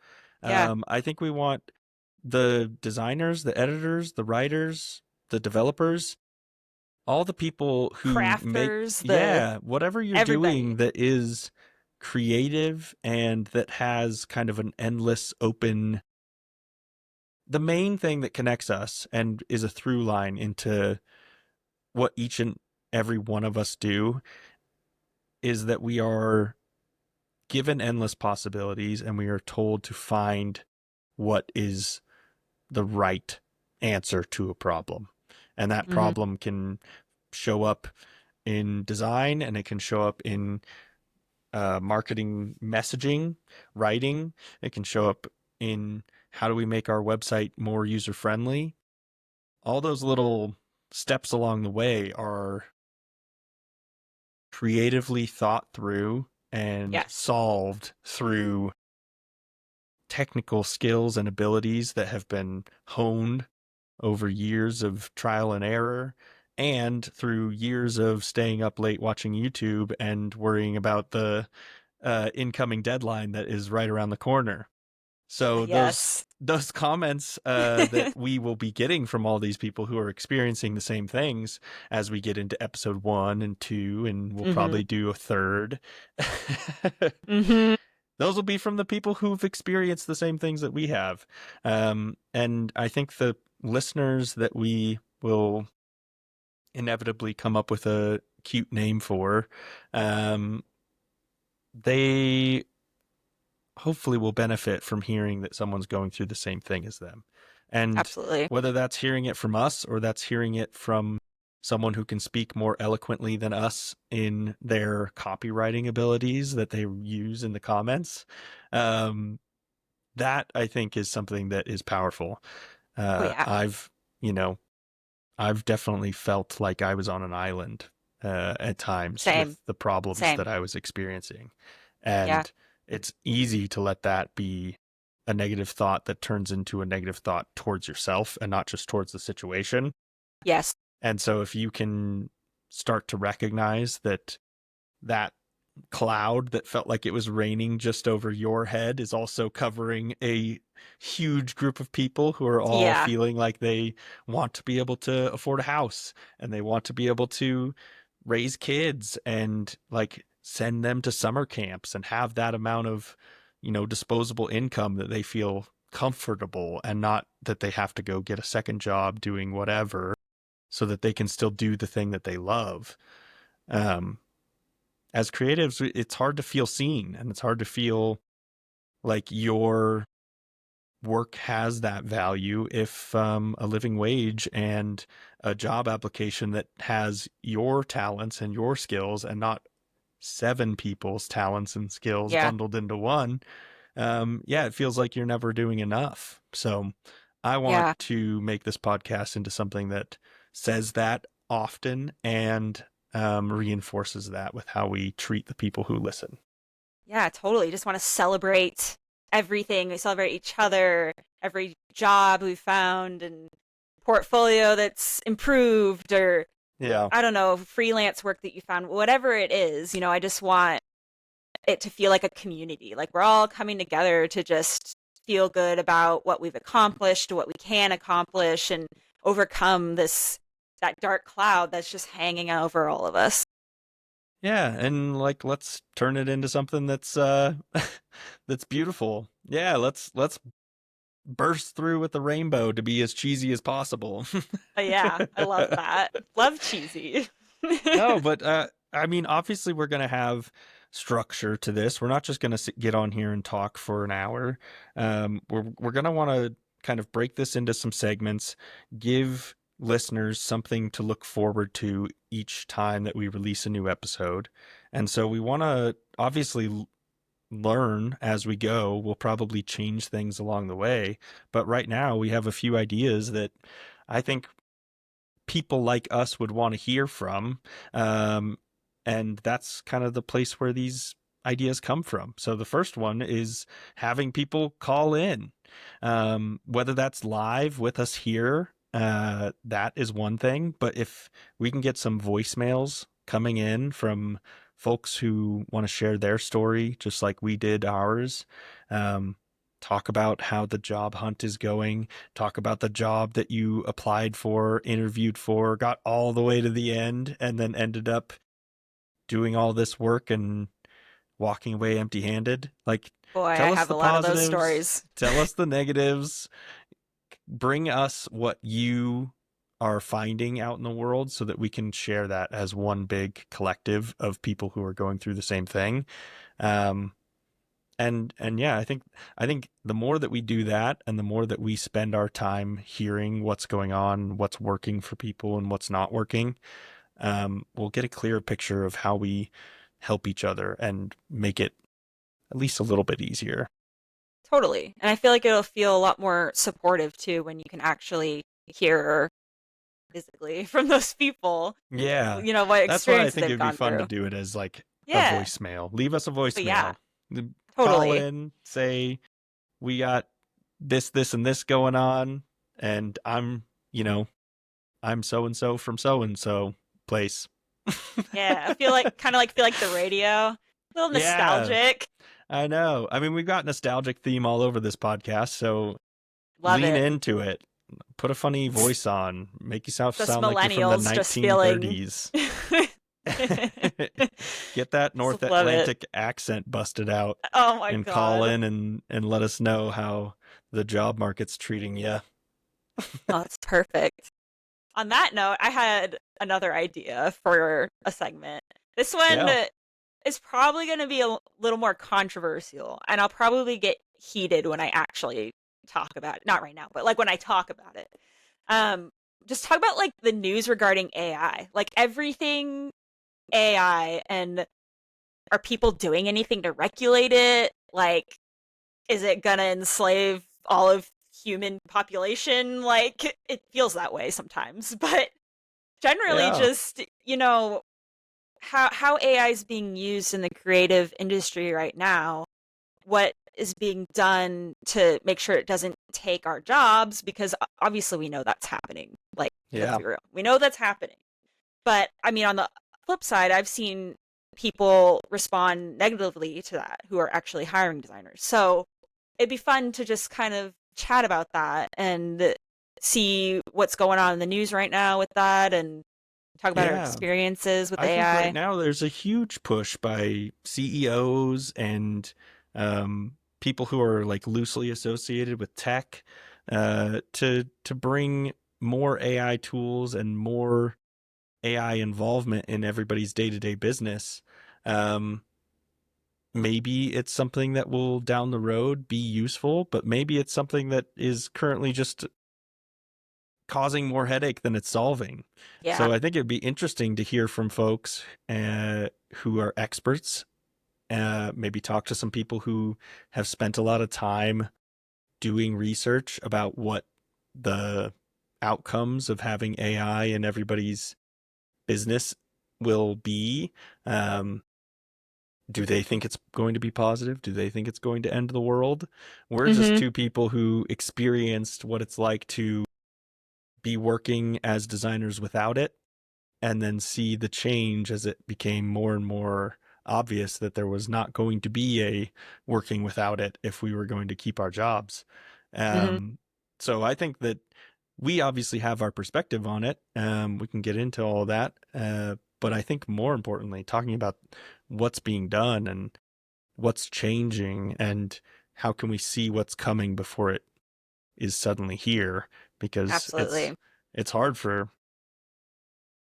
Yeah, I think we want the designers, the editors, the writers, the developers, all the people who make, crafters, yeah, whatever you're everybody. doing that is creative and that has kind of an endless open. The main thing that connects us and is a through line into what each and every one of us do is that we are given endless possibilities and we are told to find what is the right answer to a problem. And that Hmm. problem can show up in design and it can show up in marketing messaging, writing. It can show up in how do we make our website more user friendly. All those little steps along the way are creatively thought through and Yes. solved through technical skills and abilities that have been honed over years of trial and error and through years of staying up late watching YouTube and worrying about the incoming deadline that is right around the corner. So Yes. those comments that we will be getting from all these people who are experiencing the same things as we get into episode 1 and 2, and we'll Hmm. probably do a third. Hmm. Those will be from the people who've experienced the same things that we have. And I think the listeners that we will inevitably come up with a cute name for, um, they hopefully will benefit from hearing that someone's going through the same thing as them. And Absolutely. whether that's hearing it from us or that's hearing it from someone who can speak more eloquently than us in their copywriting abilities that they use in the comments, um, that I think is something that is powerful. Oh yeah. I've, you know, I've definitely felt like I was on an island at times Same. with the problems Same. that I was experiencing. Yeah. And it's easy to let that be a negative thought that turns into a negative thought towards yourself and not just towards the situation. Yes. And so if you can start to recognize that that cloud that felt like it was raining just over your head is also covering a huge group of people who are all Yeah. feeling like they want to be able to afford a house and they want to be able to raise kids and like send them to summer camps and have that amount of, disposable income that they feel comfortable and not that they have to go get a second job doing whatever so that they can still do the thing that they love. Um, as creatives, it's hard to feel seen and it's hard to feel like your work has that value if a living wage and a job application that has your talents and your skills and not 7 people's talents and skills Yeah. bundled into one. Yeah, it feels like you're never doing enough. So I want Yeah. to make this podcast into something that says that often and reinforces that with how we treat the people who listen. Yeah, totally. Just want to celebrate everything. We celebrate each other, every job we found and portfolio that's improved or Yeah. I don't know, freelance work that you found, whatever it is, I just want it to feel like a community. Like we're all coming together to just feel good about what we've accomplished, what we can accomplish, and overcome that dark cloud that's just hanging over all of us. Yeah, and like let's turn it into something that's that's beautiful. Yeah, let's burst through with the rainbow to be as cheesy as possible. Yeah, I love that. Love cheesy. No, but I mean, obviously, we're going to have structure to this. We're not just going to get on here and talk for an hour. We're going to want to kind of break this into some segments, give listeners something to look forward to each time that we release a new episode. And so we want to obviously learn as we go. We'll probably change things along the way, but right now we have a few ideas that I think people like us would want to hear from. Um, and that's kind of the place where these ideas come from. So the first one is having people call in, whether that's live with us here. That is one thing. But if we can get some voicemails coming in from folks who want to share their story, just like we did ours, um, talk about how the job hunt is going, talk about the job that you applied for, interviewed for, got all the way to the end, and then ended up doing all this work and walking away empty handed. Like, Boy, I tell us have a the lot of those positives, stories. tell us the negatives, bring us what you are finding out in the world so that we can share that as one big collective of people who are going through the same thing. Um, and yeah, I think the more that we do that and the more that we spend our time hearing what's going on, what's working for people and what's not working, we'll get a clearer picture of how we help each other and make it at least a little bit easier. Totally. And I feel like it'll feel a lot more supportive too when you can actually hear physically from those people, Yeah, what that's why I experiences think they've it'd be gone fun to through. do it as like a Yeah. voicemail. Leave us a But yeah, voicemail. Call totally. in, say we got this, and this going on, and you know, I'm so and so from so and so place. Yeah. I feel like kind of like feel like the radio. A little Yeah, nostalgic. I know. I mean, we've got nostalgic theme all over this podcast, so Love lean it. into it. Put a funny voice on. Make yourself Just sound like you're from the millennials just feeling 1930s. Get that just North love it. Atlantic accent busted out Oh my and call God. in and let us know how the job market's treating you. Oh, that's perfect. On that note, I had another idea for a segment. This one Yeah. is probably going to be a little more controversial, and I'll probably get heated when I actually talk about it. Not right now, but like when I talk about it. Um, just talk about like the news regarding AI, like everything AI, and are people doing anything to regulate it? Like, is it gonna enslave all of human population? Like, it feels that way sometimes, but generally Yeah. just how AI is being used in the creative industry right now, what is being done to make sure it doesn't take our jobs, because obviously we know that's happening. Like, let's Yeah. be real, we know that's happening. But I mean, on the flip side, I've seen people respond negatively to that who are actually hiring designers. So it'd be fun to just kind of chat about that and see what's going on in the news right now with that, and talk about our Yeah. experiences with I think right AI. now there's a huge push by CEOs and people who are like loosely associated with tech to bring more AI tools and more AI involvement in everybody's day-to-day business. Um, Maybe it's something that will down the road be useful, but maybe it's something that is currently just causing more headache than it's solving. Yeah. So I think it'd be interesting to hear from folks who are experts. Maybe talk to some people who have spent a lot of time doing research about what the outcomes of having AI in everybody's business will be. Um, do they think it's going to be positive? Do they think it's going to end the world? We're just Mm-hmm. two people who experienced what it's like to be working as designers without it and then see the change as it became more and more obvious that there was not going to be a working without it if we were going to keep our jobs. Mm-hmm. Um, so I think that we obviously have our perspective on it. We can get into all that. But I think more importantly, talking about what's being done and what's changing and how can we see what's coming before it is suddenly here, because Absolutely. You it's hard for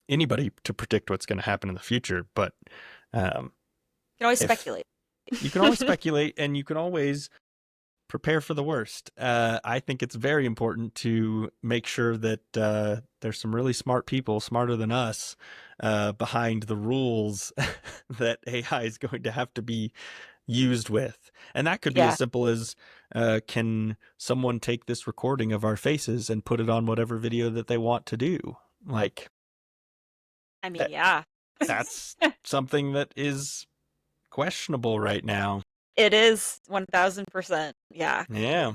anybody to predict what's going to happen in the future. But um, can always if speculate. you can always speculate, and you can always prepare for the worst. I think it's very important to make sure that there's some really smart people, smarter than us, behind the rules that AI is going to have to be used with. And that could be as Yeah. simple as can someone take this recording of our faces and put it on whatever video that they want to do? Like, I mean, yeah. that's something that is questionable right now. It is 1000%. Yeah. Yeah.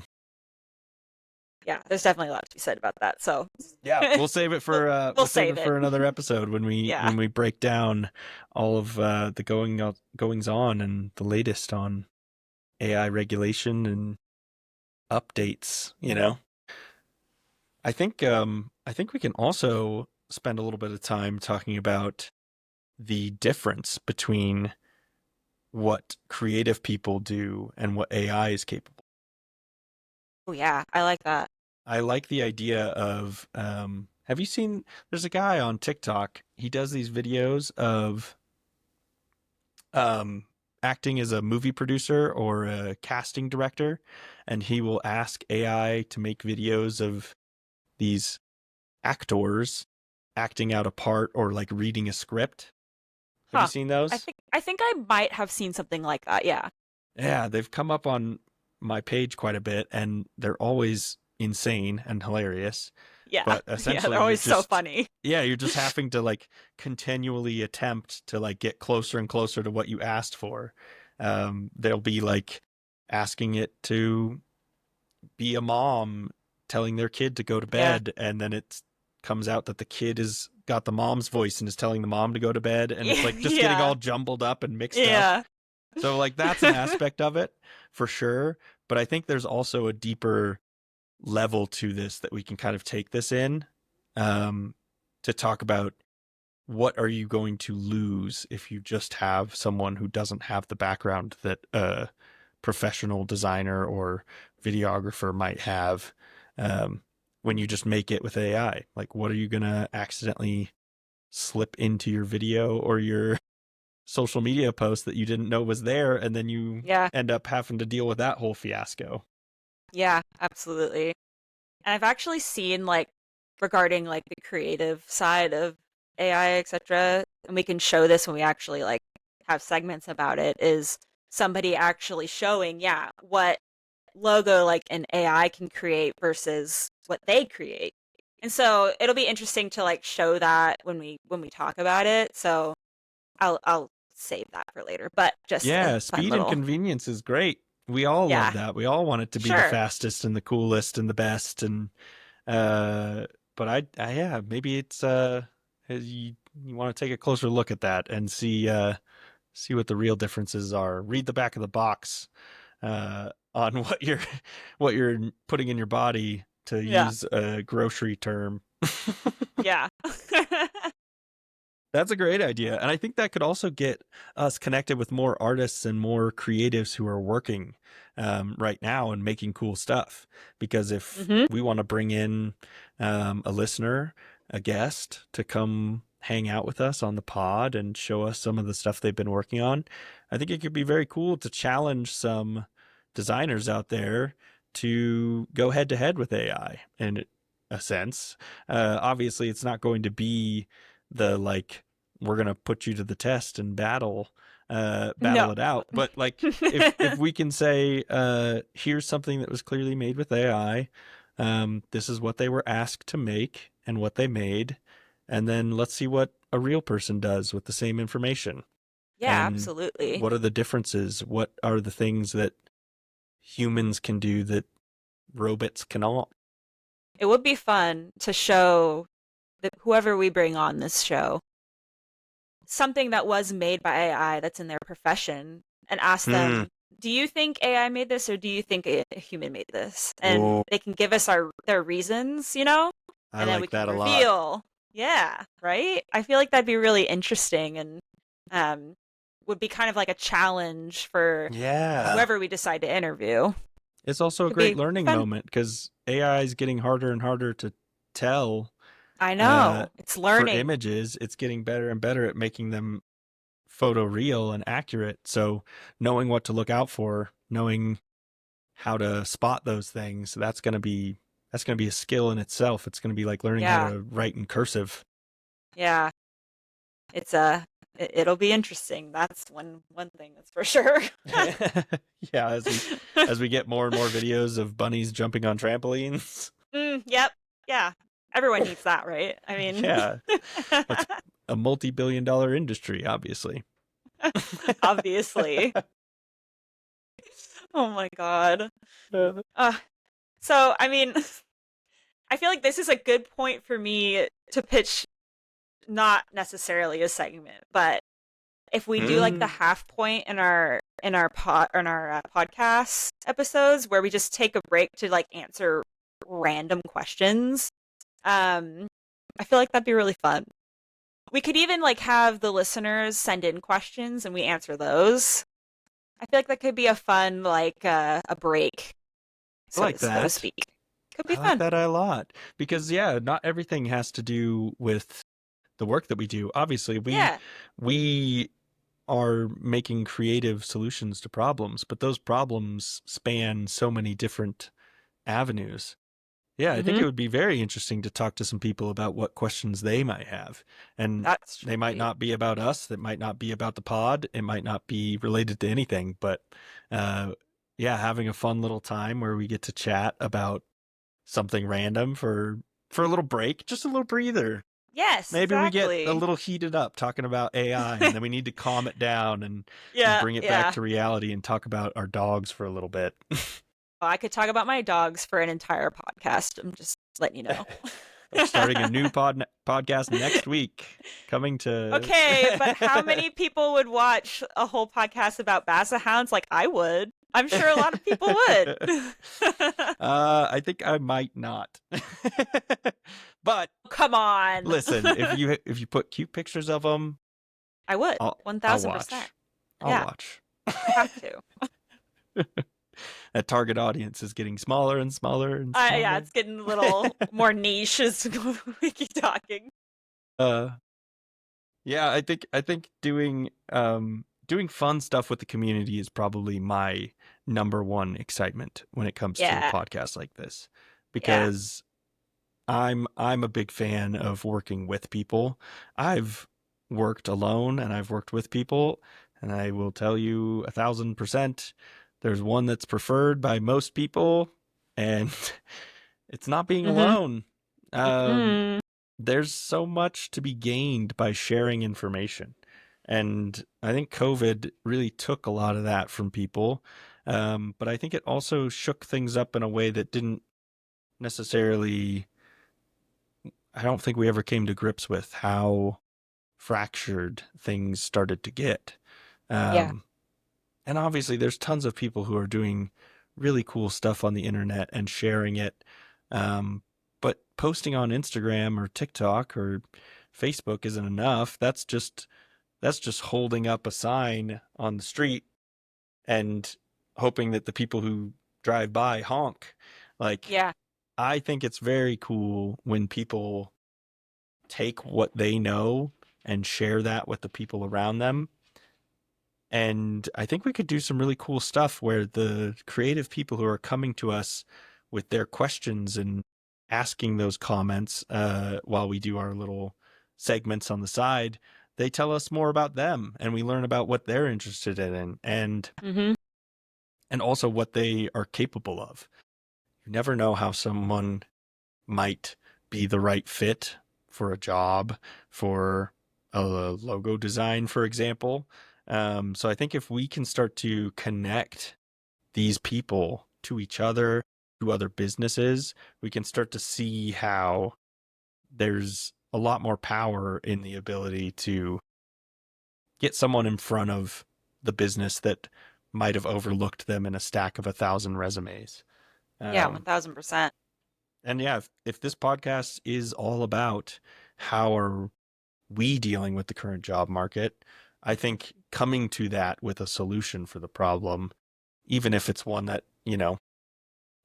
Yeah. There's definitely a lot to be said about that. So Yeah, we'll save it we'll, for we'll we'll save save it it. for another episode when Yeah. we break down all of the goings on and the latest on AI regulation and updates, you know. I think we can also spend a little bit of time talking about the difference between what creative people do and what AI is capable. Oh, yeah. I like that. I like the idea of have you seen, there's a guy on TikTok, he does these videos of um acting as a movie producer or a casting director, and he will ask AI to make videos of these actors acting out a part or like reading a script. Have you Huh. seen I those? think I think I might have seen something like that. Yeah. Yeah, they've come up on my page quite a bit, and they're always insane and hilarious. Yeah. But Yeah. They're essentially, always so funny. you're just having to like continually attempt to like get closer and closer to what you asked for. They'll be like asking it to be a mom telling their kid to go to Yeah. bed, and then it comes out that the kid is got the mom's voice and is telling the mom to go to bed, and it's like just getting Yeah. all jumbled up and mixed up. Yeah. So like that's an aspect of it for sure, but I think there's also a deeper level to this that we can kind of take this in, um, to talk about what are you going to lose if you just have someone who doesn't have the background that a professional designer or videographer might have, when you just make it with AI. Like, what are you going to accidentally slip into your video or your social media post that you didn't know was there, and then you Yeah. end up having to deal with that whole fiasco? Yeah. Absolutely. And I've actually seen like regarding like the creative side of AI, etc. And we can show this when we actually like have segments about it, is somebody actually showing, yeah, what logo like an AI can create versus what they create. And so it'll be interesting to like show that when we talk about it. So I'll save that for later. But just a Yeah, fun speed and little, convenience is great. We all love yeah, that. We all want it to be the sure. fastest and the coolest and the best. And uh, but yeah, maybe it's you want to take a closer look at that and see what the real differences are. Read the back of the box on what you're putting in your body, to Yeah. use a grocery term. Yeah. That's a great idea. And I think that could also get us connected with more artists and more creatives who are working right now and making cool stuff. Because if hmm we want to bring in a listener, a guest to come hang out with us on the pod and show us some of the stuff they've been working on, I think it could be very cool to challenge some designers out there to go head to head with AI in a sense. Obviously, it's not going to be the like we're gonna put you to the test and battle No. it out, but like if we can say here's something that was clearly made with AI, this is what they were asked to make and what they made, and then let's see what a real person does with the same information, Yeah, and absolutely. what are the differences, what are the things that humans can do that robots cannot. It would be fun to show that whoever we bring on this show something that was made by AI that's in their profession, and ask Hmm. them, do you think AI made this or do you think a human made this? And Oh, they can give us their reasons, I and then we like can that a lot. reveal. Yeah, right? I feel like that'd be really interesting, and um would be kind of like a challenge for Yeah. whoever we decide to interview. It's also a Could great be learning fun. moment because AI is getting harder and harder to tell I know. It's for learning. images. It's getting better and better at making them photoreal and accurate. So knowing what to look out for, knowing how to spot those things, that's going to be a skill in itself. It's going to be like learning how Yeah. to write in cursive. Yeah. It's it'll be interesting. That's one thing that's for sure. Yeah, as we get more and more videos of bunnies jumping on trampolines. Yep. Yeah. Everyone needs that, right? I mean, Yeah, that's a multi-billion-dollar industry, obviously. obviously. Oh my God. Uh, so, I mean, I feel like this is a good point for me to pitch not necessarily a segment, but if we do like the Mm. half point in our podcast episodes where we just take a break to like answer random questions, I feel like that'd be really fun. We could even like have the listeners send in questions and we answer those. I feel like that could be a fun like a break, I like so to that. speak. Could be I like fun. that a lot because yeah, not everything has to do with the work that we do. Obviously, Yeah. we are making creative solutions to problems, but those problems span so many different avenues. Yeah, I think Mm-hmm. it would be very interesting to talk to some people about what questions they might have. And That's they might right. not be about us, that might not be about the pod, it might not be related to anything, but uh yeah, having a fun little time where we get to chat about something random for a little break, just a little breather. Yes, Maybe we get a exactly. little heated up talking about AI and then we need to calm it down and Yeah, bring it back yeah. to reality and talk about our dogs for a little bit. Well, I could talk about my dogs for an entire podcast. I'm just letting you know. I'm starting a new podcast next week coming to Okay, but how many people would watch a whole podcast about Basset Hounds? Like I would. I'm sure a lot of people would. I think I might not. But Come on. listen, if you put cute pictures of them, I would. I'll 1000%. watch. I'll Yeah, watch. I have to. That target audience is getting smaller and smaller and Yeah, smaller. it's getting a little more niche as we keep talking. uh yeah, I think doing fun stuff with the community is probably my number one excitement when it comes to a Yeah, podcast like this, yeah. because I'm a big fan of working with people. I've worked alone and I've worked with people, and I will tell you 1,000%, there's one that's preferred by most people, and it's not being Mm-hmm. alone. Um, Mm-hmm. there's so much to be gained by sharing information. And I think COVID really took a lot of that from people. But I think it also shook things up in a way that didn't necessarily, I don't think we ever came to grips with how fractured things started to get. Yeah. Um, and obviously, there's tons of people who are doing really cool stuff on the internet and sharing it. Um, but posting on Instagram or TikTok or Facebook isn't enough. That's just holding up a sign on the street and hoping that the people who drive by honk. Like, Yeah. I think it's very cool when people take what they know and share that with the people around them. And I think we could do some really cool stuff where the creative people who are coming to us with their questions and asking those comments while we do our little segments on the side, they tell us more about them and we learn about what they're interested in Mm-hmm. and also what they are capable of. You never know how someone might be the right fit for a job, for a logo design, for example. So I think if we can start to connect these people to each other, to other businesses, we can start to see how there's a lot more power in the ability to get someone in front of the business that might have overlooked them in a stack of 1,000 resumes. Yeah, Um, 1000%. and yeah, if this podcast is all about how are we dealing with the current job market, I think coming to that with a solution for the problem, even if it's one that,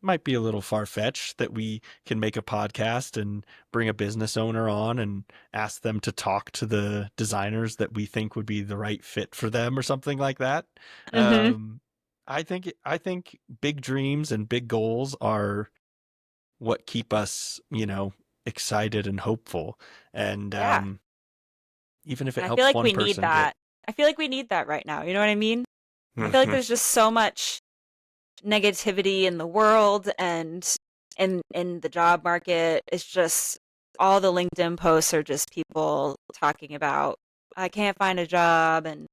might be a little far-fetched that we can make a podcast and bring a business owner on and ask them to talk to the designers that we think would be the right fit for them or something like that. Mm-hmm. Um, I think big dreams and big goals are what keep us, excited and hopeful. And Yeah. even if it And I feel helps like one we need person get that. I feel like we need that right now. You know what I mean? I feel like there's just so much negativity in the world and in the job market. It's just all the LinkedIn posts are just people talking about I can't find a job and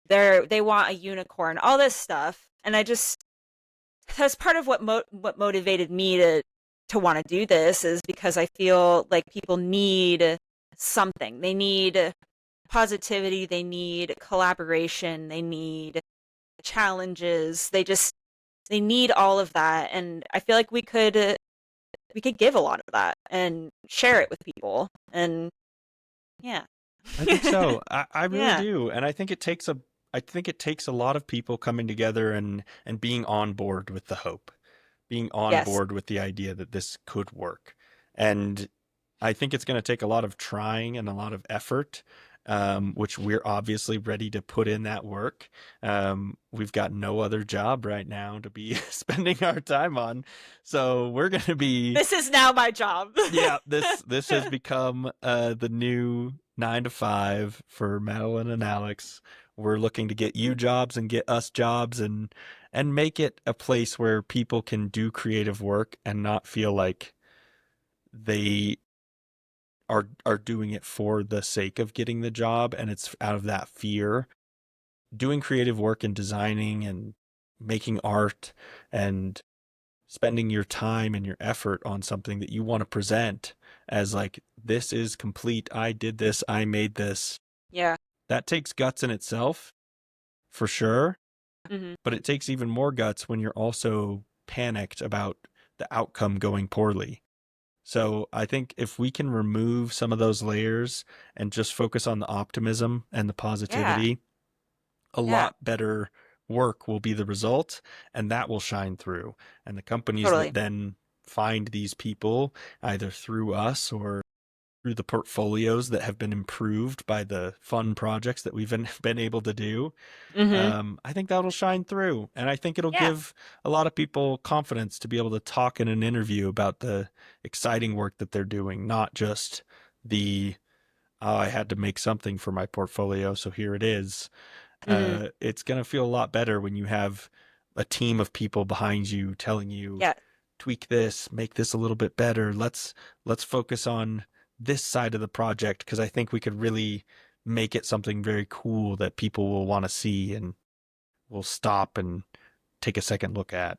they want a unicorn, all this stuff. And I just that's part of what motivated me to want to do this is because I feel like people need something. They need positivity, they need collaboration, they need challenges. They need all of that and I feel like we could give a lot of that and share it with people. And yeah. I think so. I really Yeah. do. And I think it takes a lot of people coming together and being on board with the hope, being on Yes. board with the idea that this could work. And I think it's going to take a lot of trying and a lot of effort, which we're obviously ready to put in that work. We've got no other job right now to be spending our time on. So we're going to be, This is now my job. yeah, this has become the new 9 to 5 for Madeline and Alex. We're looking to get you jobs and get us jobs and make it a place where people can do creative work and not feel like they are doing it for the sake of getting the job and it's out of that fear. Doing creative work and designing and making art and spending your time and your effort on something that you want to present as like, this is complete. I did this. I made this. Yeah. That takes guts in itself, for sure. Hmm. But it takes even more guts when you're also panicked about the outcome going poorly. So I think if we can remove some of those layers and just focus on the optimism and the Yeah. positivity, a Yeah. lot better work will be the result, and that will shine through. And the companies that Totally. then find these people, either through us or through the portfolios that have been improved by the fun projects that we've been able to do, Hmm. I think that'll shine through. And I think it'll Yeah. give a lot of people confidence to be able to talk in an interview about the exciting work that they're doing, not just the, oh, I had to make something for my portfolio, so here it is. Hmm. It's going to feel a lot better when you have a team of people behind you telling you, Yeah. tweak this, make this a little bit better. Let's focus on this side of the project because I think we could really make it something very cool that people will want to see and will stop and take a second look at.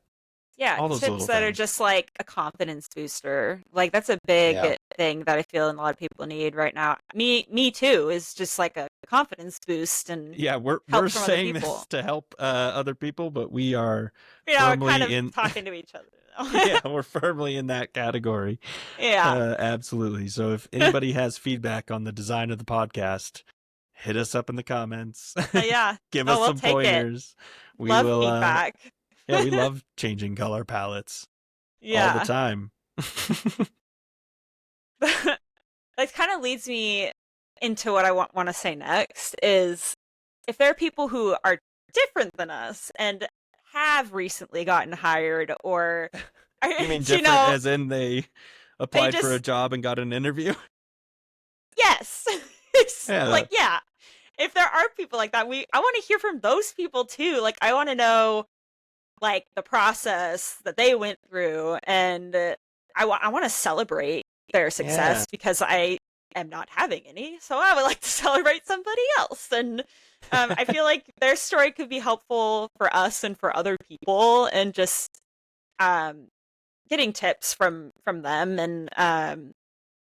Yeah, All those tips little that are things. just like a confidence booster. Like that's a Yeah. big thing that I feel a lot of people need right now. Me too is just like a confidence boost and Yeah, we're help from other saying people. this to help other people, but we are We're kind firmly of in talking to each other yeah, now. we're firmly in that category. Yeah. Absolutely. So if anybody has feedback on the design of the podcast, hit us up in the comments. Yeah. Give Oh, us we'll some take it. pointers. We Love will feedback. yeah, we love changing color palettes all the Yeah. time. That kind of leads me into what I want to say next is if there are people who are different than us and have recently gotten hired or You mean you different know as in they they applied for a just job and got an interview? yes. It's Yeah. like yeah, if there are people like that I want to hear from those people too. Like I want to know like the process that they went through and I want to celebrate their Yeah. success because I am not having any, so I would like to celebrate somebody else. And I feel like their story could be helpful for us and for other people, and just um, getting tips from them. And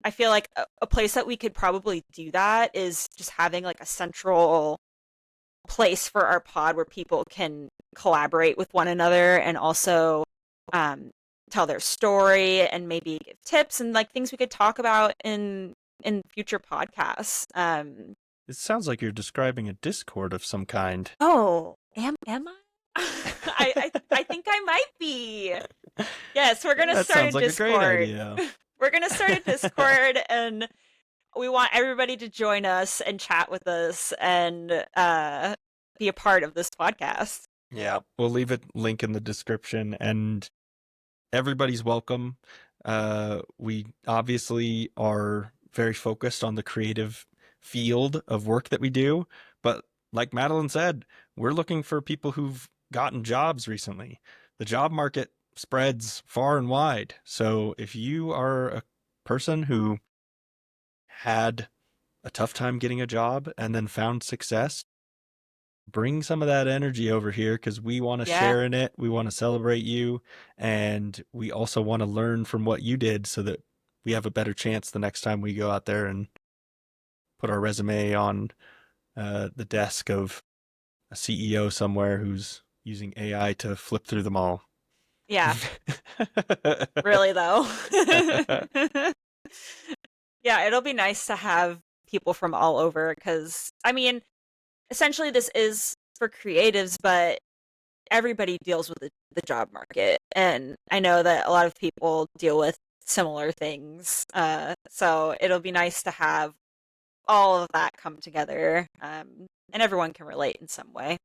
I feel like a place that we could probably do that is just having like a central place for our pod where people can collaborate with one another and also um, tell their story and maybe give tips and like things we could talk about in future podcasts. It sounds like you're describing a Discord of some kind. Oh, am I? I think I might be. Yes, we're gonna That start a sounds like a great Discord. idea. We're gonna start a Discord, and we want everybody to join us and chat with us and be a part of this podcast. Yeah, we'll leave a link in the description, and everybody's welcome. We obviously are very focused on the creative field of work that we do, but like Madeline said, we're looking for people who've gotten jobs recently. The job market spreads far and wide. So if you are a person who had a tough time getting a job and then found success, bring some of that energy over here because we want to Yeah. share in it. We want to celebrate you. And we also want to learn from what you did so that we have a better chance the next time we go out there and put our resume on the desk of a CEO somewhere who's using AI to flip through them all. Yeah. Really though. Yeah, it'll be nice to have people from all over because I mean, essentially this is for creatives, but everybody deals with the job market, and I know that a lot of people deal with similar things. So it'll be nice to have all of that come together, and everyone can relate in some way.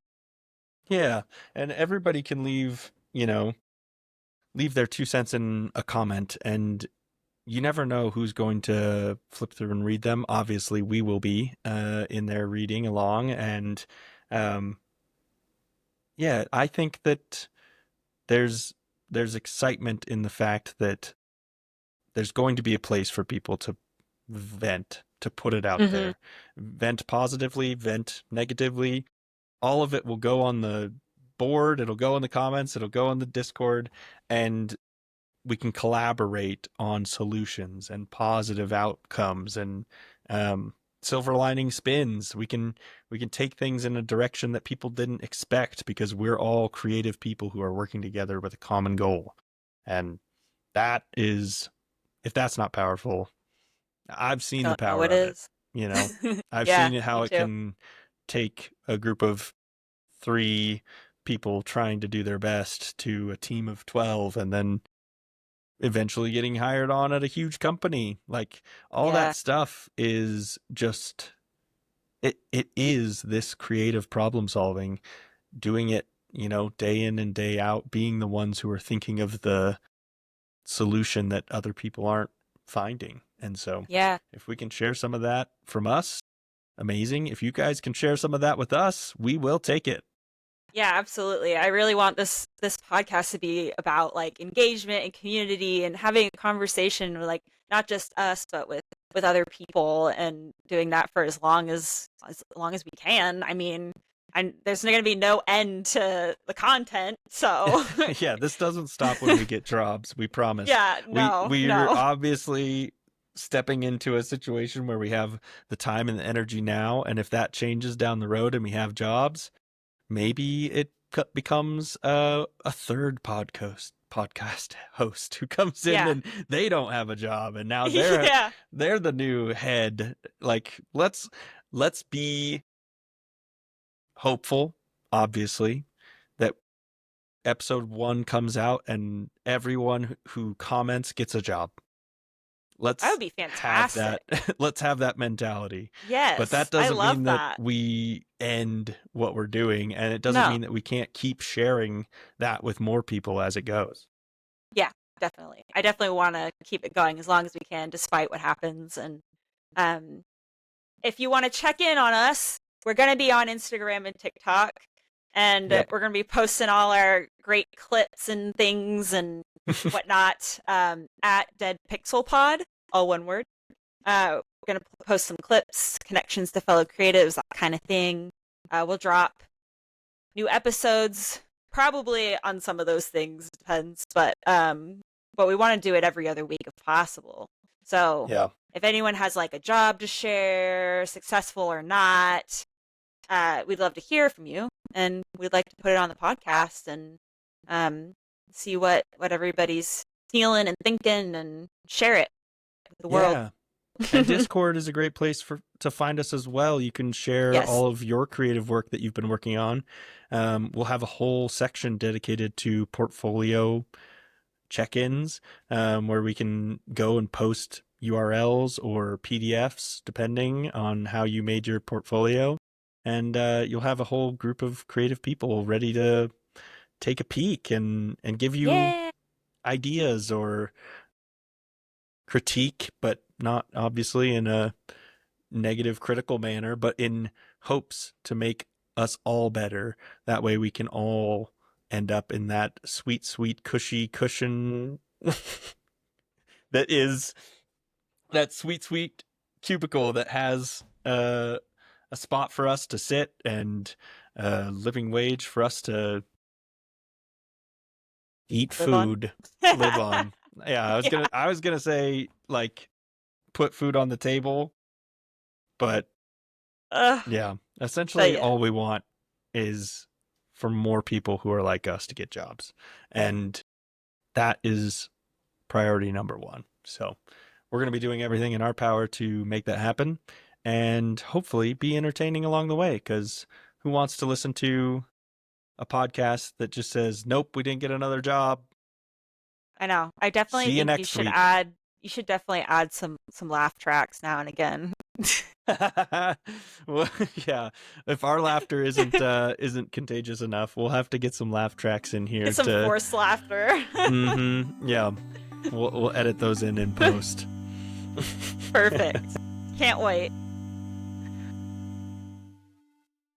Yeah. And everybody can leave their 2 cents in a comment, and you never know who's going to flip through and read them. Obviously, we will be in there reading along, and um, yeah, I think that there's there's excitement in the fact that there's going to be a place for people to vent, to put it out Mm-hmm. there, vent positively, vent negatively. All of it will go on the board. It'll go in the comments. It'll go in the Discord, and we can collaborate on solutions and positive outcomes and um, silver lining spins. We can take things in a direction that people didn't expect because we're all creative people who are working together with a common goal. And that is, if that's not powerful, I've I seen the don't know power what of it. is. You know, I've Yeah, seen how me it too. can take a group of 3 people trying to do their best to a team of 12 and then eventually getting hired on at a huge company. Like all Yeah. that stuff is just it is this creative problem solving, doing it, day in and day out, being the ones who are thinking of the solution that other people aren't finding. And so Yeah. if we can share some of that from us, amazing. If you guys can share some of that with us, we will take it. Yeah, absolutely. I really want this podcast to be about like engagement and community and having a conversation with like not just us but with other people and doing that for as long as we can. I mean, there's going to be no end to the content, so Yeah, this doesn't stop when we get jobs, we promise. yeah, no, We're no. obviously stepping into a situation where we have the time and the energy now, and if that changes down the road and we have jobs, maybe it becomes a third podcast host who comes in Yeah. and they don't have a job and now they're Yeah. they're the new head. Like let's be hopeful, obviously, that episode 1 comes out and everyone who comments gets a job. That would Let's be have fantastic. that let's have that mentality. But that Yes, I doesn't love mean that that. we end what we're doing, and it doesn't No. mean that we can't keep sharing that with more people as it goes. Yeah, definitely. I definitely want to keep it going as long as we can despite what happens, and um if you want to check in on us, we're going to be on Instagram and TikTok, and Yep. we're going to be posting all our great clips and things and whatnot at deadpixelspod, all one word. We're going to post some clips, connections to fellow creatives, that kind of thing. We'll drop new episodes, probably on some of those things, depends, but we want to do it every other week if possible. So Yeah. if anyone has like a job to share, successful or not, we'd love to hear from you, and we'd like to put it on the podcast and um, see what everybody's feeling and thinking, and share it with the world. Yeah. And Discord is a great place to find us as well. You can share Yes. all of your creative work that you've been working on. We'll have a whole section dedicated to portfolio check-ins, where we can go and post URLs or PDFs depending on how you made your portfolio. And you'll have a whole group of creative people ready to take a peek and give you ideas or critique, but not obviously in a negative critical manner, but in hopes to make us all better. That way we can all end up in that sweet cushy cushion that is that sweet cubicle that has a spot for us to sit and a living wage for us to eat food, live on. Yeah, I was gonna say like put food on the table, but yeah, essentially all we want is for more people who are like us to get jobs, and that is priority number one. So we're going to be doing everything in our power to make that happen, and hopefully be entertaining along the way, because who wants to listen to a podcast that just says, nope, we didn't get another job? I know. I definitely See you think next week. you should definitely add some laugh tracks now and again. Well, yeah, if our laughter isn't contagious enough, we'll have to get some laugh tracks in here. Get some forced laughter. Yeah, we'll edit those in post. Perfect. Can't wait.